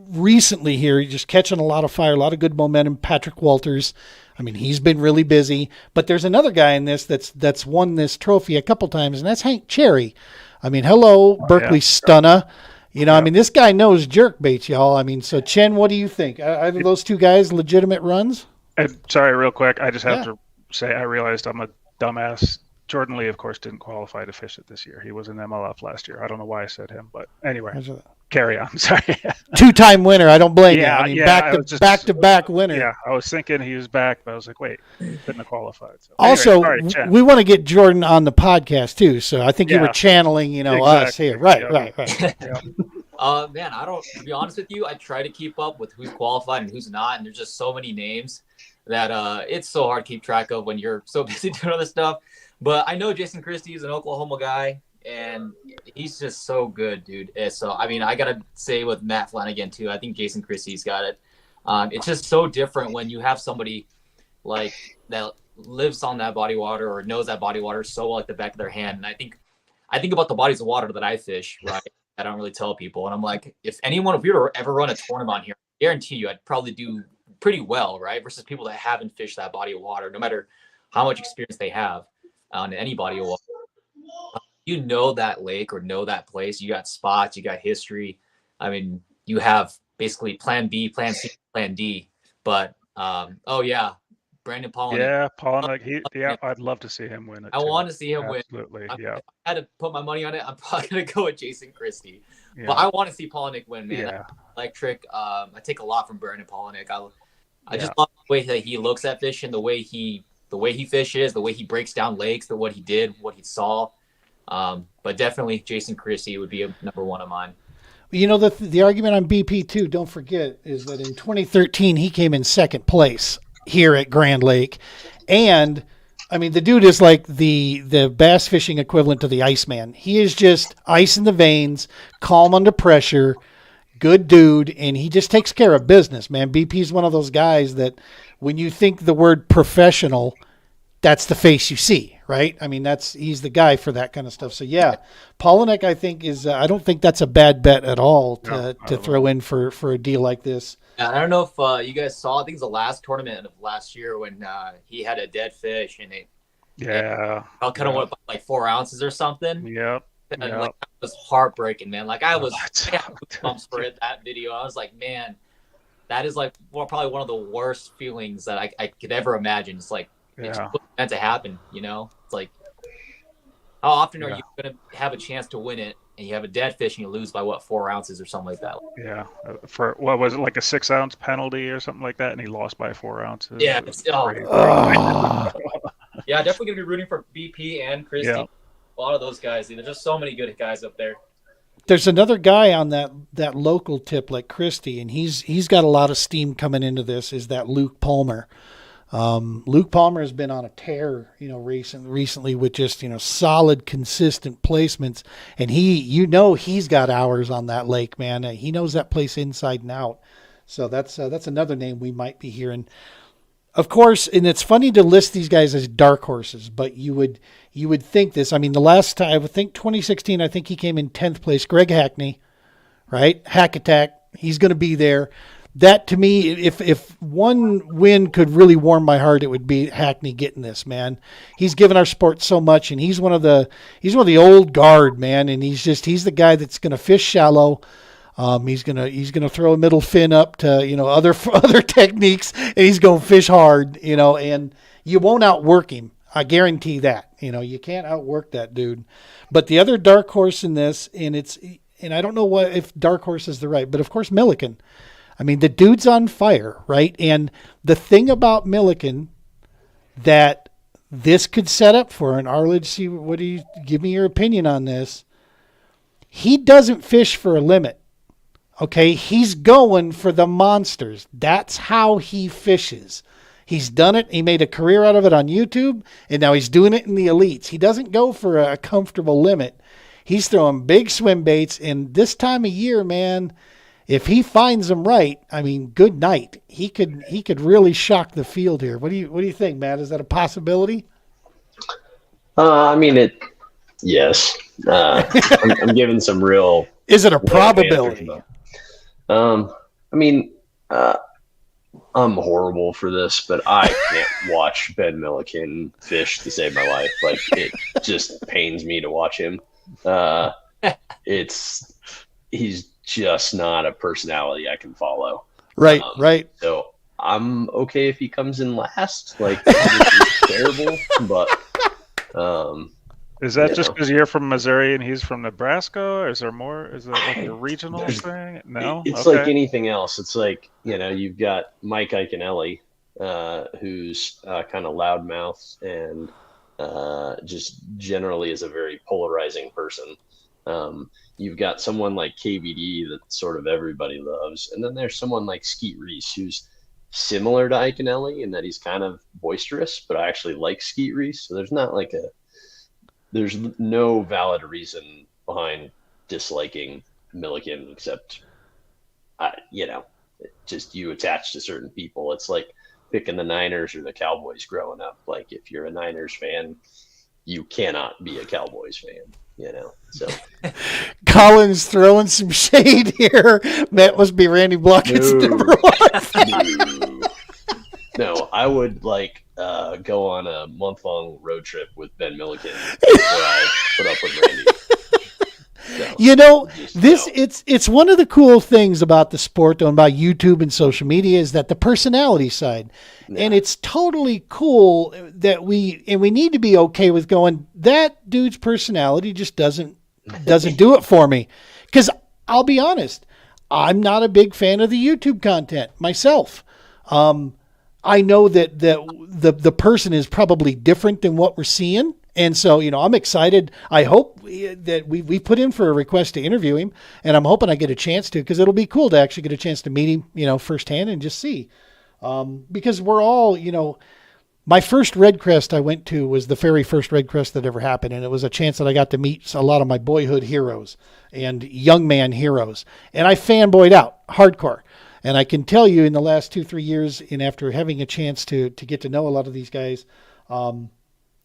recently here, just catching a lot of fire, a lot of good momentum, Patrick Walters. I mean, he's been really busy. But there's another guy in this that's won this trophy a couple times, and that's Hank Cherry. I mean, hello, Berkeley Stunner. You know, I mean, this guy knows jerkbaits, y'all. I mean, so Chen, what do you think? Are those two guys legitimate runs? Sorry, real quick. I just have to say I realized I'm a dumbass. Jordan Lee, of course, didn't qualify to fish it this year. He was in MLF last year. I don't know why I said him, but anyway, carry on. Sorry. Two-time winner. I don't blame you. I mean, back-to-back winner. Yeah, I was thinking he was back, but I was like, wait, he couldn't have qualified. So, also, anyway, sorry, we want to get Jordan on the podcast too. So I think you were channeling, us here. Right. Man, I don't. To be honest with you, I try to keep up with who's qualified and who's not, and there's just so many names that it's so hard to keep track of when you're so busy doing other stuff. But I know Jason Christie is an Oklahoma guy, and he's just so good, dude. So, I mean, I got to say with Matt Flanagan, too, I think Jason Christie's got it. It's just so different when you have somebody like that lives on that body water or knows that body water so well like the back of their hand. And I think about the bodies of water that I fish, right? I don't really tell people. And I'm like, if we were to ever run a tournament here, I guarantee you I'd probably do pretty well, right? Versus people that haven't fished that body of water, no matter how much experience they have on any body of water. You know that lake or know that place. You got spots, you got history. I mean, you have basically plan B, plan C, plan D. But, Brandon Pollock. Yeah, Pollock. I'd love to see him win it. I want to see him win. Absolutely, If I had to put my money on it, I'm probably going to go with Jason Christie. Yeah. But I want to see Pollock win, man. Yeah. Electric. I take a lot from Brandon Pollock. I just love the way that he looks at fishing, the way he fishes, the way he breaks down lakes, what he did, what he saw. But definitely Jason Christie would be a number one of mine. You know, the argument on BP too, don't forget, is that in 2013 he came in second place here at Grand Lake. And I mean, the dude is like the bass fishing equivalent to the Iceman. He is just ice in the veins, calm under pressure, good dude, and he just takes care of business, man. BP is one of those guys that when you think the word professional, that's the face you see, right? I mean, he's the guy for that kind of stuff. So yeah, Pollock, I think I don't think that's a bad bet at all to throw in for a deal like this. I don't know if you guys saw, I think it was the last tournament of last year when he had a dead fish and it kind of went by like 4 ounces or something. Yep. And like, it was heartbreaking, man. Like I had goosebumps for that video. I was like, man, that is like probably one of the worst feelings that I could ever imagine. It's like, it's meant to happen, you know? It's like, how often are you going to have a chance to win it and you have a dead fish and you lose by 4 ounces or something like that? Yeah. For what was it, like a 6 ounce penalty or something like that? And he lost by 4 ounces. Yeah. Yeah, definitely going to be rooting for BP and Christie. Yeah. A lot of those guys. There's just so many good guys up there. There's another guy on that local tip like Christie, and he's got a lot of steam coming into this, is that Luke Palmer. Luke Palmer has been on a tear, recently with just, solid, consistent placements. And he's got hours on that lake, man. He knows that place inside and out. So that's another name we might be hearing. Of course, and it's funny to list these guys as dark horses, but you would think this. I mean, the last time, I think 2016, I think he came in 10th place. Greg Hackney, right? Hack Attack. He's going to be there. That to me, if one win could really warm my heart, it would be Hackney getting this, man. He's given our sport so much, and he's one of the old guard, man. And he's the guy that's going to fish shallow. He's gonna throw a middle fin up to other techniques, and he's gonna fish hard, and you won't outwork him. I guarantee that. You can't outwork that dude. But the other dark horse in this, and I don't know if dark horse is the right, but of course Milliken. I mean, the dude's on fire, right? And the thing about Milliken that this could set up for, and Arledge, give me your opinion on this. He doesn't fish for a limit. Okay, he's going for the monsters. That's how he fishes. He's done it. He made a career out of it on YouTube, and now he's doing it in the elites. He doesn't go for a comfortable limit. He's throwing big swim baits, and this time of year, man, if he finds them right, I mean, good night. He could really shock the field here. What do you think, Matt? Is that a possibility? I mean, yes. I'm giving some real. Is it a probability? I mean, I'm horrible for this, but I can't watch Ben Milliken fish to save my life. Like, it just pains me to watch him. He's just not a personality I can follow. Right, right. So I'm okay if he comes in last. Like, it's terrible, but is that just because you're from Missouri and he's from Nebraska? Or is there more? Is it like a regional thing? No, it's like anything else. It's like, you've got Mike Iaconelli, who's kind of loudmouth and just generally is a very polarizing person. You've got someone like KVD that sort of everybody loves, and then there's someone like Skeet Reese who's similar to Iaconelli in that he's kind of boisterous, but I actually like Skeet Reese. So there's no valid reason behind disliking Milliken except, just you attach to certain people. It's like picking the Niners or the Cowboys growing up. Like, if you're a Niners fan, you cannot be a Cowboys fan, so. Colin's throwing some shade here. Matt must be Randy Blockett's number one. No, I would go on a month-long road trip with Ben Milliken before I put up with Randy. So, it's one of the cool things about the sport, though, and about YouTube and social media, is that the personality side. Yeah. And it's totally cool that we need to be okay with going, that dude's personality just doesn't do it for me. Because I'll be honest, I'm not a big fan of the YouTube content myself. I know that the person is probably different than what we're seeing. And so, I'm excited. I hope that we put in for a request to interview him, and I'm hoping I get a chance to, because it'll be cool to actually get a chance to meet him, firsthand and just see. Because we're all, my first Red Crest I went to was the very first Red Crest that ever happened. And it was a chance that I got to meet a lot of my boyhood heroes and young man heroes. And I fanboyed out hardcore. And I can tell you in the last 2-3 years, and after having a chance to get to know a lot of these guys,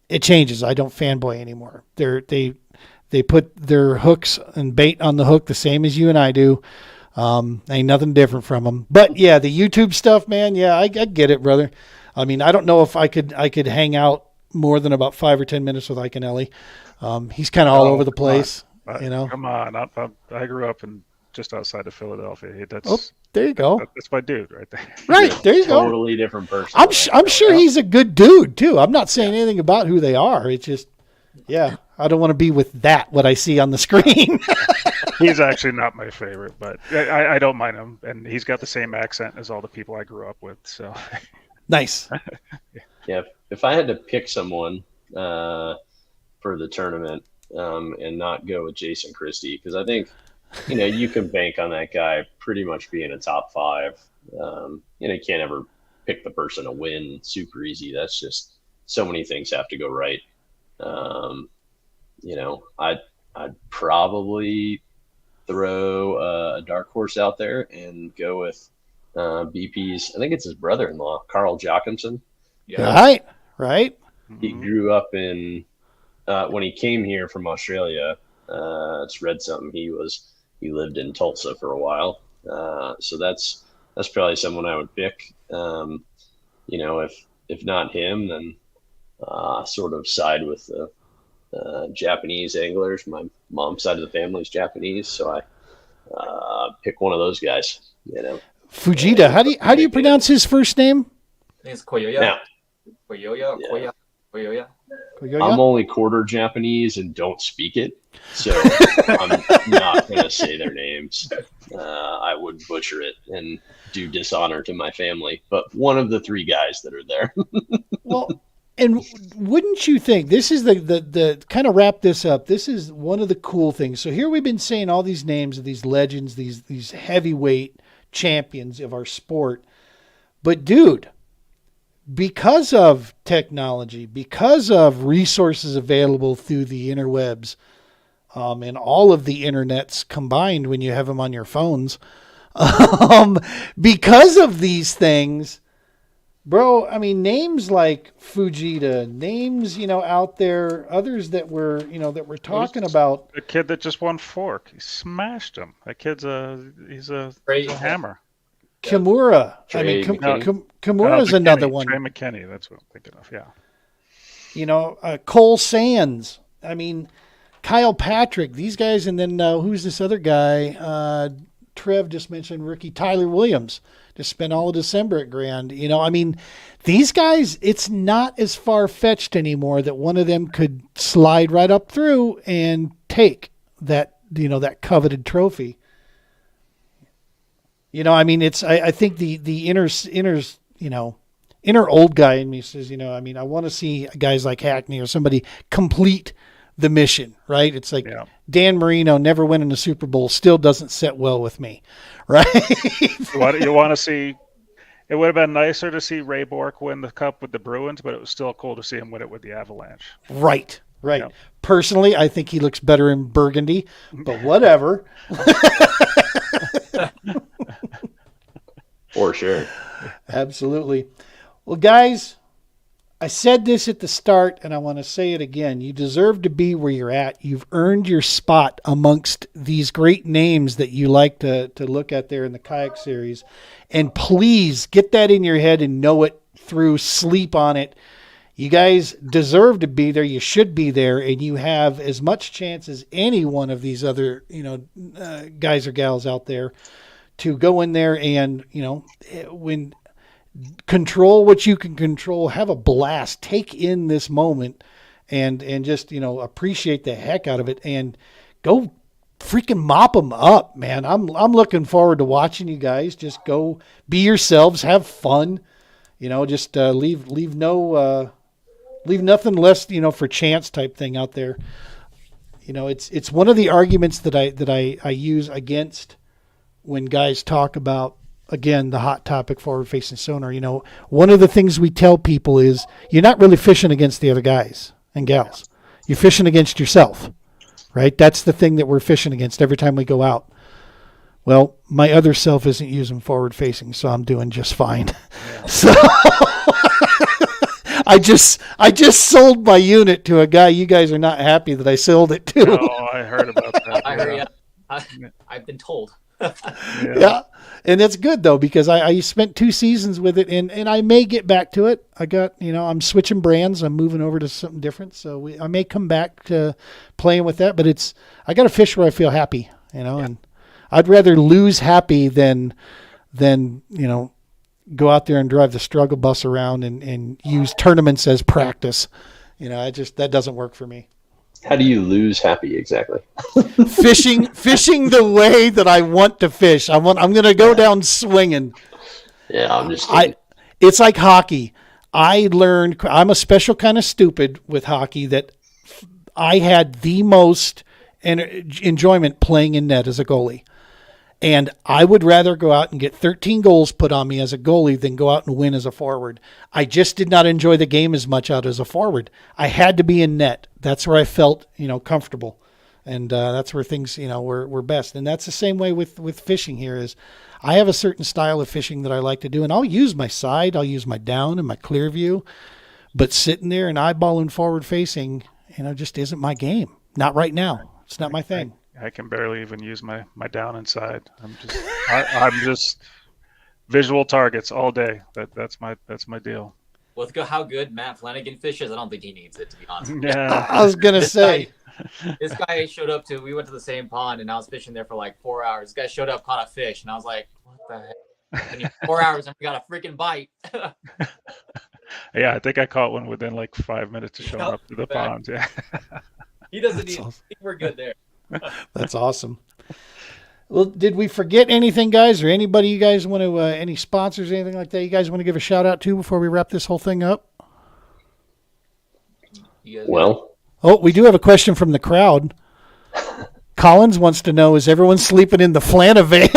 it changes. I don't fanboy anymore. They put their hooks and bait on the hook the same as you and I do. Ain't nothing different from them. But yeah, the YouTube stuff, man. Yeah, I get it, brother. I mean, I don't know if I could hang out more than about 5 or 10 minutes with Iaconelli. He's kind of all over the place. Come on. I grew up just outside of Philadelphia. There you go. That's my dude right there. Right, there you go. Totally different person. I'm sure he's a good dude too. I'm not saying anything about who they are. It's just, I don't want to be with what I see on the screen. He's actually not my favorite, but I don't mind him, and he's got the same accent as all the people I grew up with. So nice. Yeah, if I had to pick someone for the tournament and not go with Jason Christie, because I think, you can bank on that guy pretty much being a top 5. You can't ever pick the person to win super easy. That's just, so many things have to go right. I'd probably throw a dark horse out there and go with BP's, I think it's his brother-in-law, Carl Jochimson. Yeah. Right. He grew up in, when he came here from Australia, it's read something, he lived in Tulsa for a while. So that's probably someone I would pick. If not him, then sort of side with the Japanese anglers. My mom's side of the family is Japanese, so I pick one of those guys. Fujita. How do you pronounce his first name? I think it's Koyoya. Now, Koyoya. I'm only quarter Japanese and don't speak it, so I'm not going to say their names. I would butcher it and do dishonor to my family, but one of the 3 guys that are there. Well, and wouldn't you think, this is the kind of wrap this up, this is one of the cool things. So here we've been saying all these names of these legends, these heavyweight champions of our sport. But dude, because of technology, because of resources available through the interwebs, and all of the internets combined when you have them on your phones, Because of these things, bro. I mean, names like Fujita, names, out there, others that we're talking about. The kid that just won Fork, he smashed him. That kid's he's a hammer. Kimura. Kimura's another one. Trey McKinney, that's what I'm thinking of, yeah. Cole Sands. I mean, Kyle Patrick, these guys, and then who's this other guy? Trev just mentioned rookie Tyler Williams. Just spent all of December at Grand. I mean, these guys, it's not as far-fetched anymore that one of them could slide right up through and take that, that coveted trophy. I mean, I think the inner old guy in me says, I mean, I want to see guys like Hackney or somebody complete the mission, right? It's like Dan Marino never winning a Super Bowl still doesn't sit well with me, right? You want to see, it would have been nicer to see Ray Bork win the Cup with the Bruins, but it was still cool to see him win it with the Avalanche. Right. Personally, I think he looks better in burgundy, but whatever. For sure. Absolutely. Well, guys, I said this at the start, and I want to say it again. You deserve to be where you're at. You've earned your spot amongst these great names that you like to look at there in the kayak series. And please get that in your head and know it through, sleep on it. You guys deserve to be there. You should be there, and you have as much chance as any one of these other, guys or gals out there to go in there and, when control what you can control, have a blast, take in this moment and just, appreciate the heck out of it and go freaking mop them up, man. I'm looking forward to watching you guys just go be yourselves, have fun, just leave nothing less, for chance type thing out there. It's one of the arguments that I use against when guys talk about, again, the hot topic, forward-facing sonar. One of the things we tell people is you're not really fishing against the other guys and gals. You're fishing against yourself, right? That's the thing that we're fishing against every time we go out. Well, my other self isn't using forward-facing, so I'm doing just fine. Yeah. So I just sold my unit to a guy you guys are not happy that I sold it to. Oh, I heard about that. I heard, I've been told. Yeah. And it's good though, because I spent 2 seasons with it and I may get back to it. I got, I'm switching brands. I'm moving over to something different. So I may come back to playing with that, but I got to fish where I feel happy, and I'd rather lose happy than go out there and drive the struggle bus around and use tournaments as practice. That doesn't work for me. How do you lose happy exactly? Fishing the way that I want to fish. I'm going to go down swinging. Yeah, I'm just. It's like hockey. I'm a special kind of stupid with hockey that I had the most enjoyment playing in net as a goalie. And I would rather go out and get 13 goals put on me as a goalie than go out and win as a forward. I just did not enjoy the game as much out as a forward. I had to be in net. That's where I felt, comfortable. And that's where things, were best. And that's the same way with fishing here is I have a certain style of fishing that I like to do. And I'll use my side, I'll use my down and my clear view. But sitting there and eyeballing forward facing, just isn't my game. Not right now. It's not my thing. I can barely even use my down and side. I'm just visual targets all day. That's my deal. With how good Matt Flanagan fishes, I don't think he needs it, to be honest. Yeah, I was gonna say. This guy showed up we went to the same pond and I was fishing there for like 4 hours. This guy showed up, caught a fish, and I was like, what the heck? I need 4 hours and we got a freaking bite. Yeah, I think I caught one within like 5 minutes of showing up to the pond. Yeah. He doesn't need awesome. We're good there. That's awesome. Well, did we forget anything, guys, or anybody you guys want to, any sponsors, anything like that you guys want to give a shout out to before we wrap this whole thing up? Well. Oh, we do have a question from the crowd. Collins wants to know, is everyone sleeping in the Flanagan?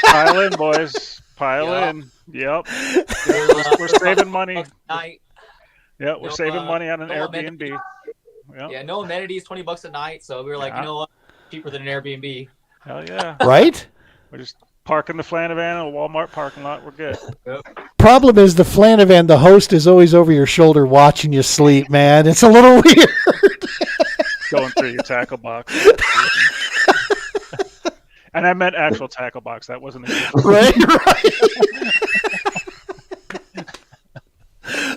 Pile in, boys. Pile in. Yep. We're saving money. Yeah, we're saving money on an Airbnb. Yeah, no amenities, $20 a night. So we were like, you know what? Cheaper than an Airbnb. Hell yeah. Right? We're just Park in the Flanagan in a Walmart parking lot. We're good. Problem is the Flanagan, the host is always over your shoulder watching you sleep, man. It's a little weird. Going through your tackle box. And I meant actual tackle box. That wasn't a Right.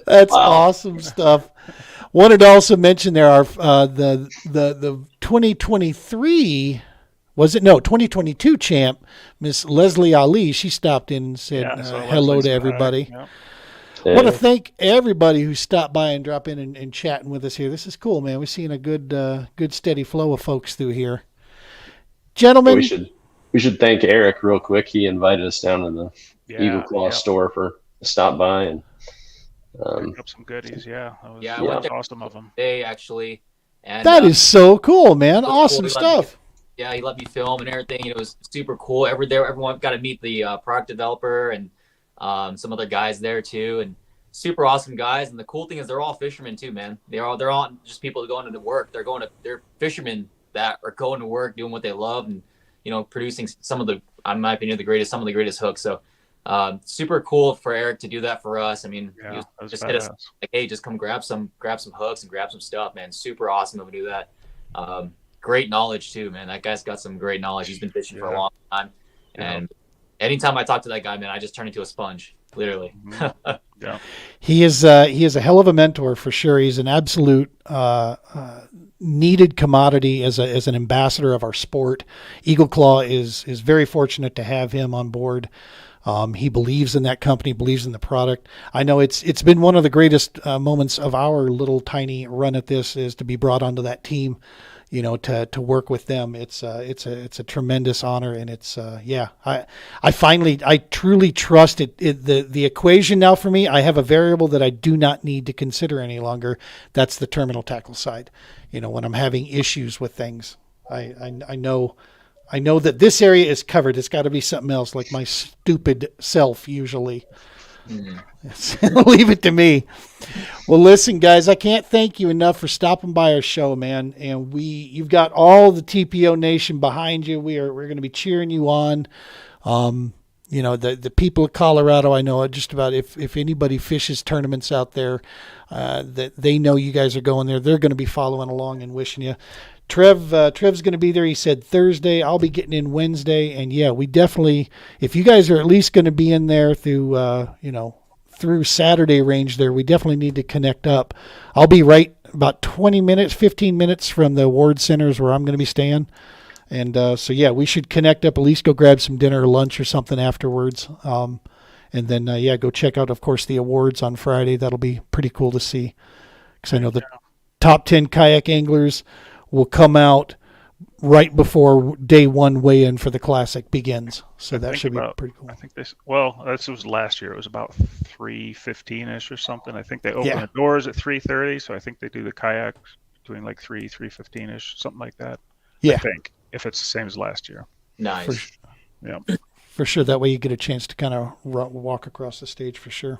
That's awesome stuff. Wanted to also mention there are the 2023, was it? No, 2022 champ, Miss Leslie Ali. She stopped in and said hello to everybody. Yeah. Want to thank everybody who stopped by and dropped in and chatting with us here. This is cool, man. We're seeing a good steady flow of folks through here. Gentlemen. We should thank Eric real quick. He invited us down to the Eagle Claw store for a stop by and pick up some goodies. Yeah, I went there awesome of him. today actually, and that is so cool, man. Awesome stuff. He let me film and everything. It was super cool. Everyone got to meet the product developer and some other guys there too, and super awesome guys. And the cool thing is they're all fishermen too, man. They're all just people going into work. They're fishermen that are going to work doing what they love and producing some of the, in my opinion, some of the greatest hooks. So super cool for Eric to do that for us. I mean, he just hit us like, hey, just come grab some hooks and grab some stuff, man. Super awesome to do that. Great knowledge too, man. That guy's got some great knowledge. He's been fishing for a long time, and anytime I talk to that guy, man, I just turn into a sponge, literally. Yeah, he is a hell of a mentor for sure. He's an absolute needed commodity as an ambassador of our sport. Eagle Claw is very fortunate to have him on board. He believes in that company, believes in the product. I know it's been one of the greatest moments of our little tiny run at this is to be brought onto that team, to work with them. It's a tremendous honor, and I truly trust it. The equation now for me, I have a variable that I do not need to consider any longer. That's the terminal tackle side. When I'm having issues with things, I know that this area is covered. It's got to be something else, like my stupid self usually. Leave it to me. Well, listen, guys, I can't thank you enough for stopping by our show, man. And you've got all the TPO Nation behind you. We're going to be cheering you on. The people of Colorado, I know just about if anybody fishes tournaments out there, that they know you guys are going there. They're going to be following along and wishing you. Trev's going to be there. He said Thursday. I'll be getting in Wednesday. And yeah, we definitely, if you guys are at least going to be in there through Saturday range there, we definitely need to connect up. I'll be right about 15 minutes from the award centers where I'm going to be staying. And we should connect up, at least go grab some dinner or lunch or something afterwards. And then, go check out, of course, the awards on Friday. That'll be pretty cool to see. Because I know the top 10 kayak anglers will come out right before day one weigh-in for the Classic begins. So that should be pretty cool. I think this was last year. It was about 3:15-ish or something. I think they open the doors at 3:30, so I think they do the kayaks doing like 3:15-ish, something like that. Yeah. I think, if it's the same as last year. Nice. For sure. That way you get a chance to kind of walk across the stage for sure.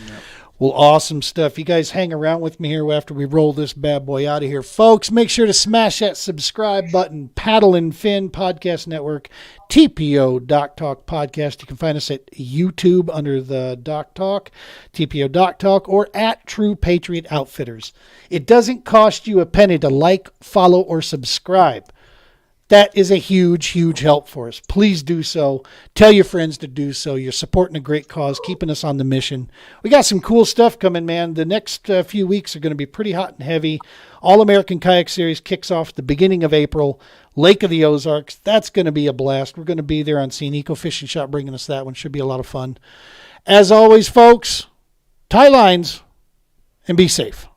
Yep. Well, awesome stuff. You guys hang around with me here after we roll this bad boy out of here. Folks, make sure to smash that subscribe button. Paddle and Fin Podcast Network, TPO Dock Talk Podcast. You can find us at YouTube under the Dock Talk, TPO Dock Talk, or at True Patriot Outfitters. It doesn't cost you a penny to like, follow, or subscribe. That is a huge, huge help for us. Please do so. Tell your friends to do so. You're supporting a great cause, keeping us on the mission. We got some cool stuff coming, man. The next few weeks are going to be pretty hot and heavy. All-American Kayak Series kicks off the beginning of April. Lake of the Ozarks. That's going to be a blast. We're going to be there on scene. Eco Fishing Shop bringing us that one. Should be a lot of fun. As always, folks, tie lines and be safe.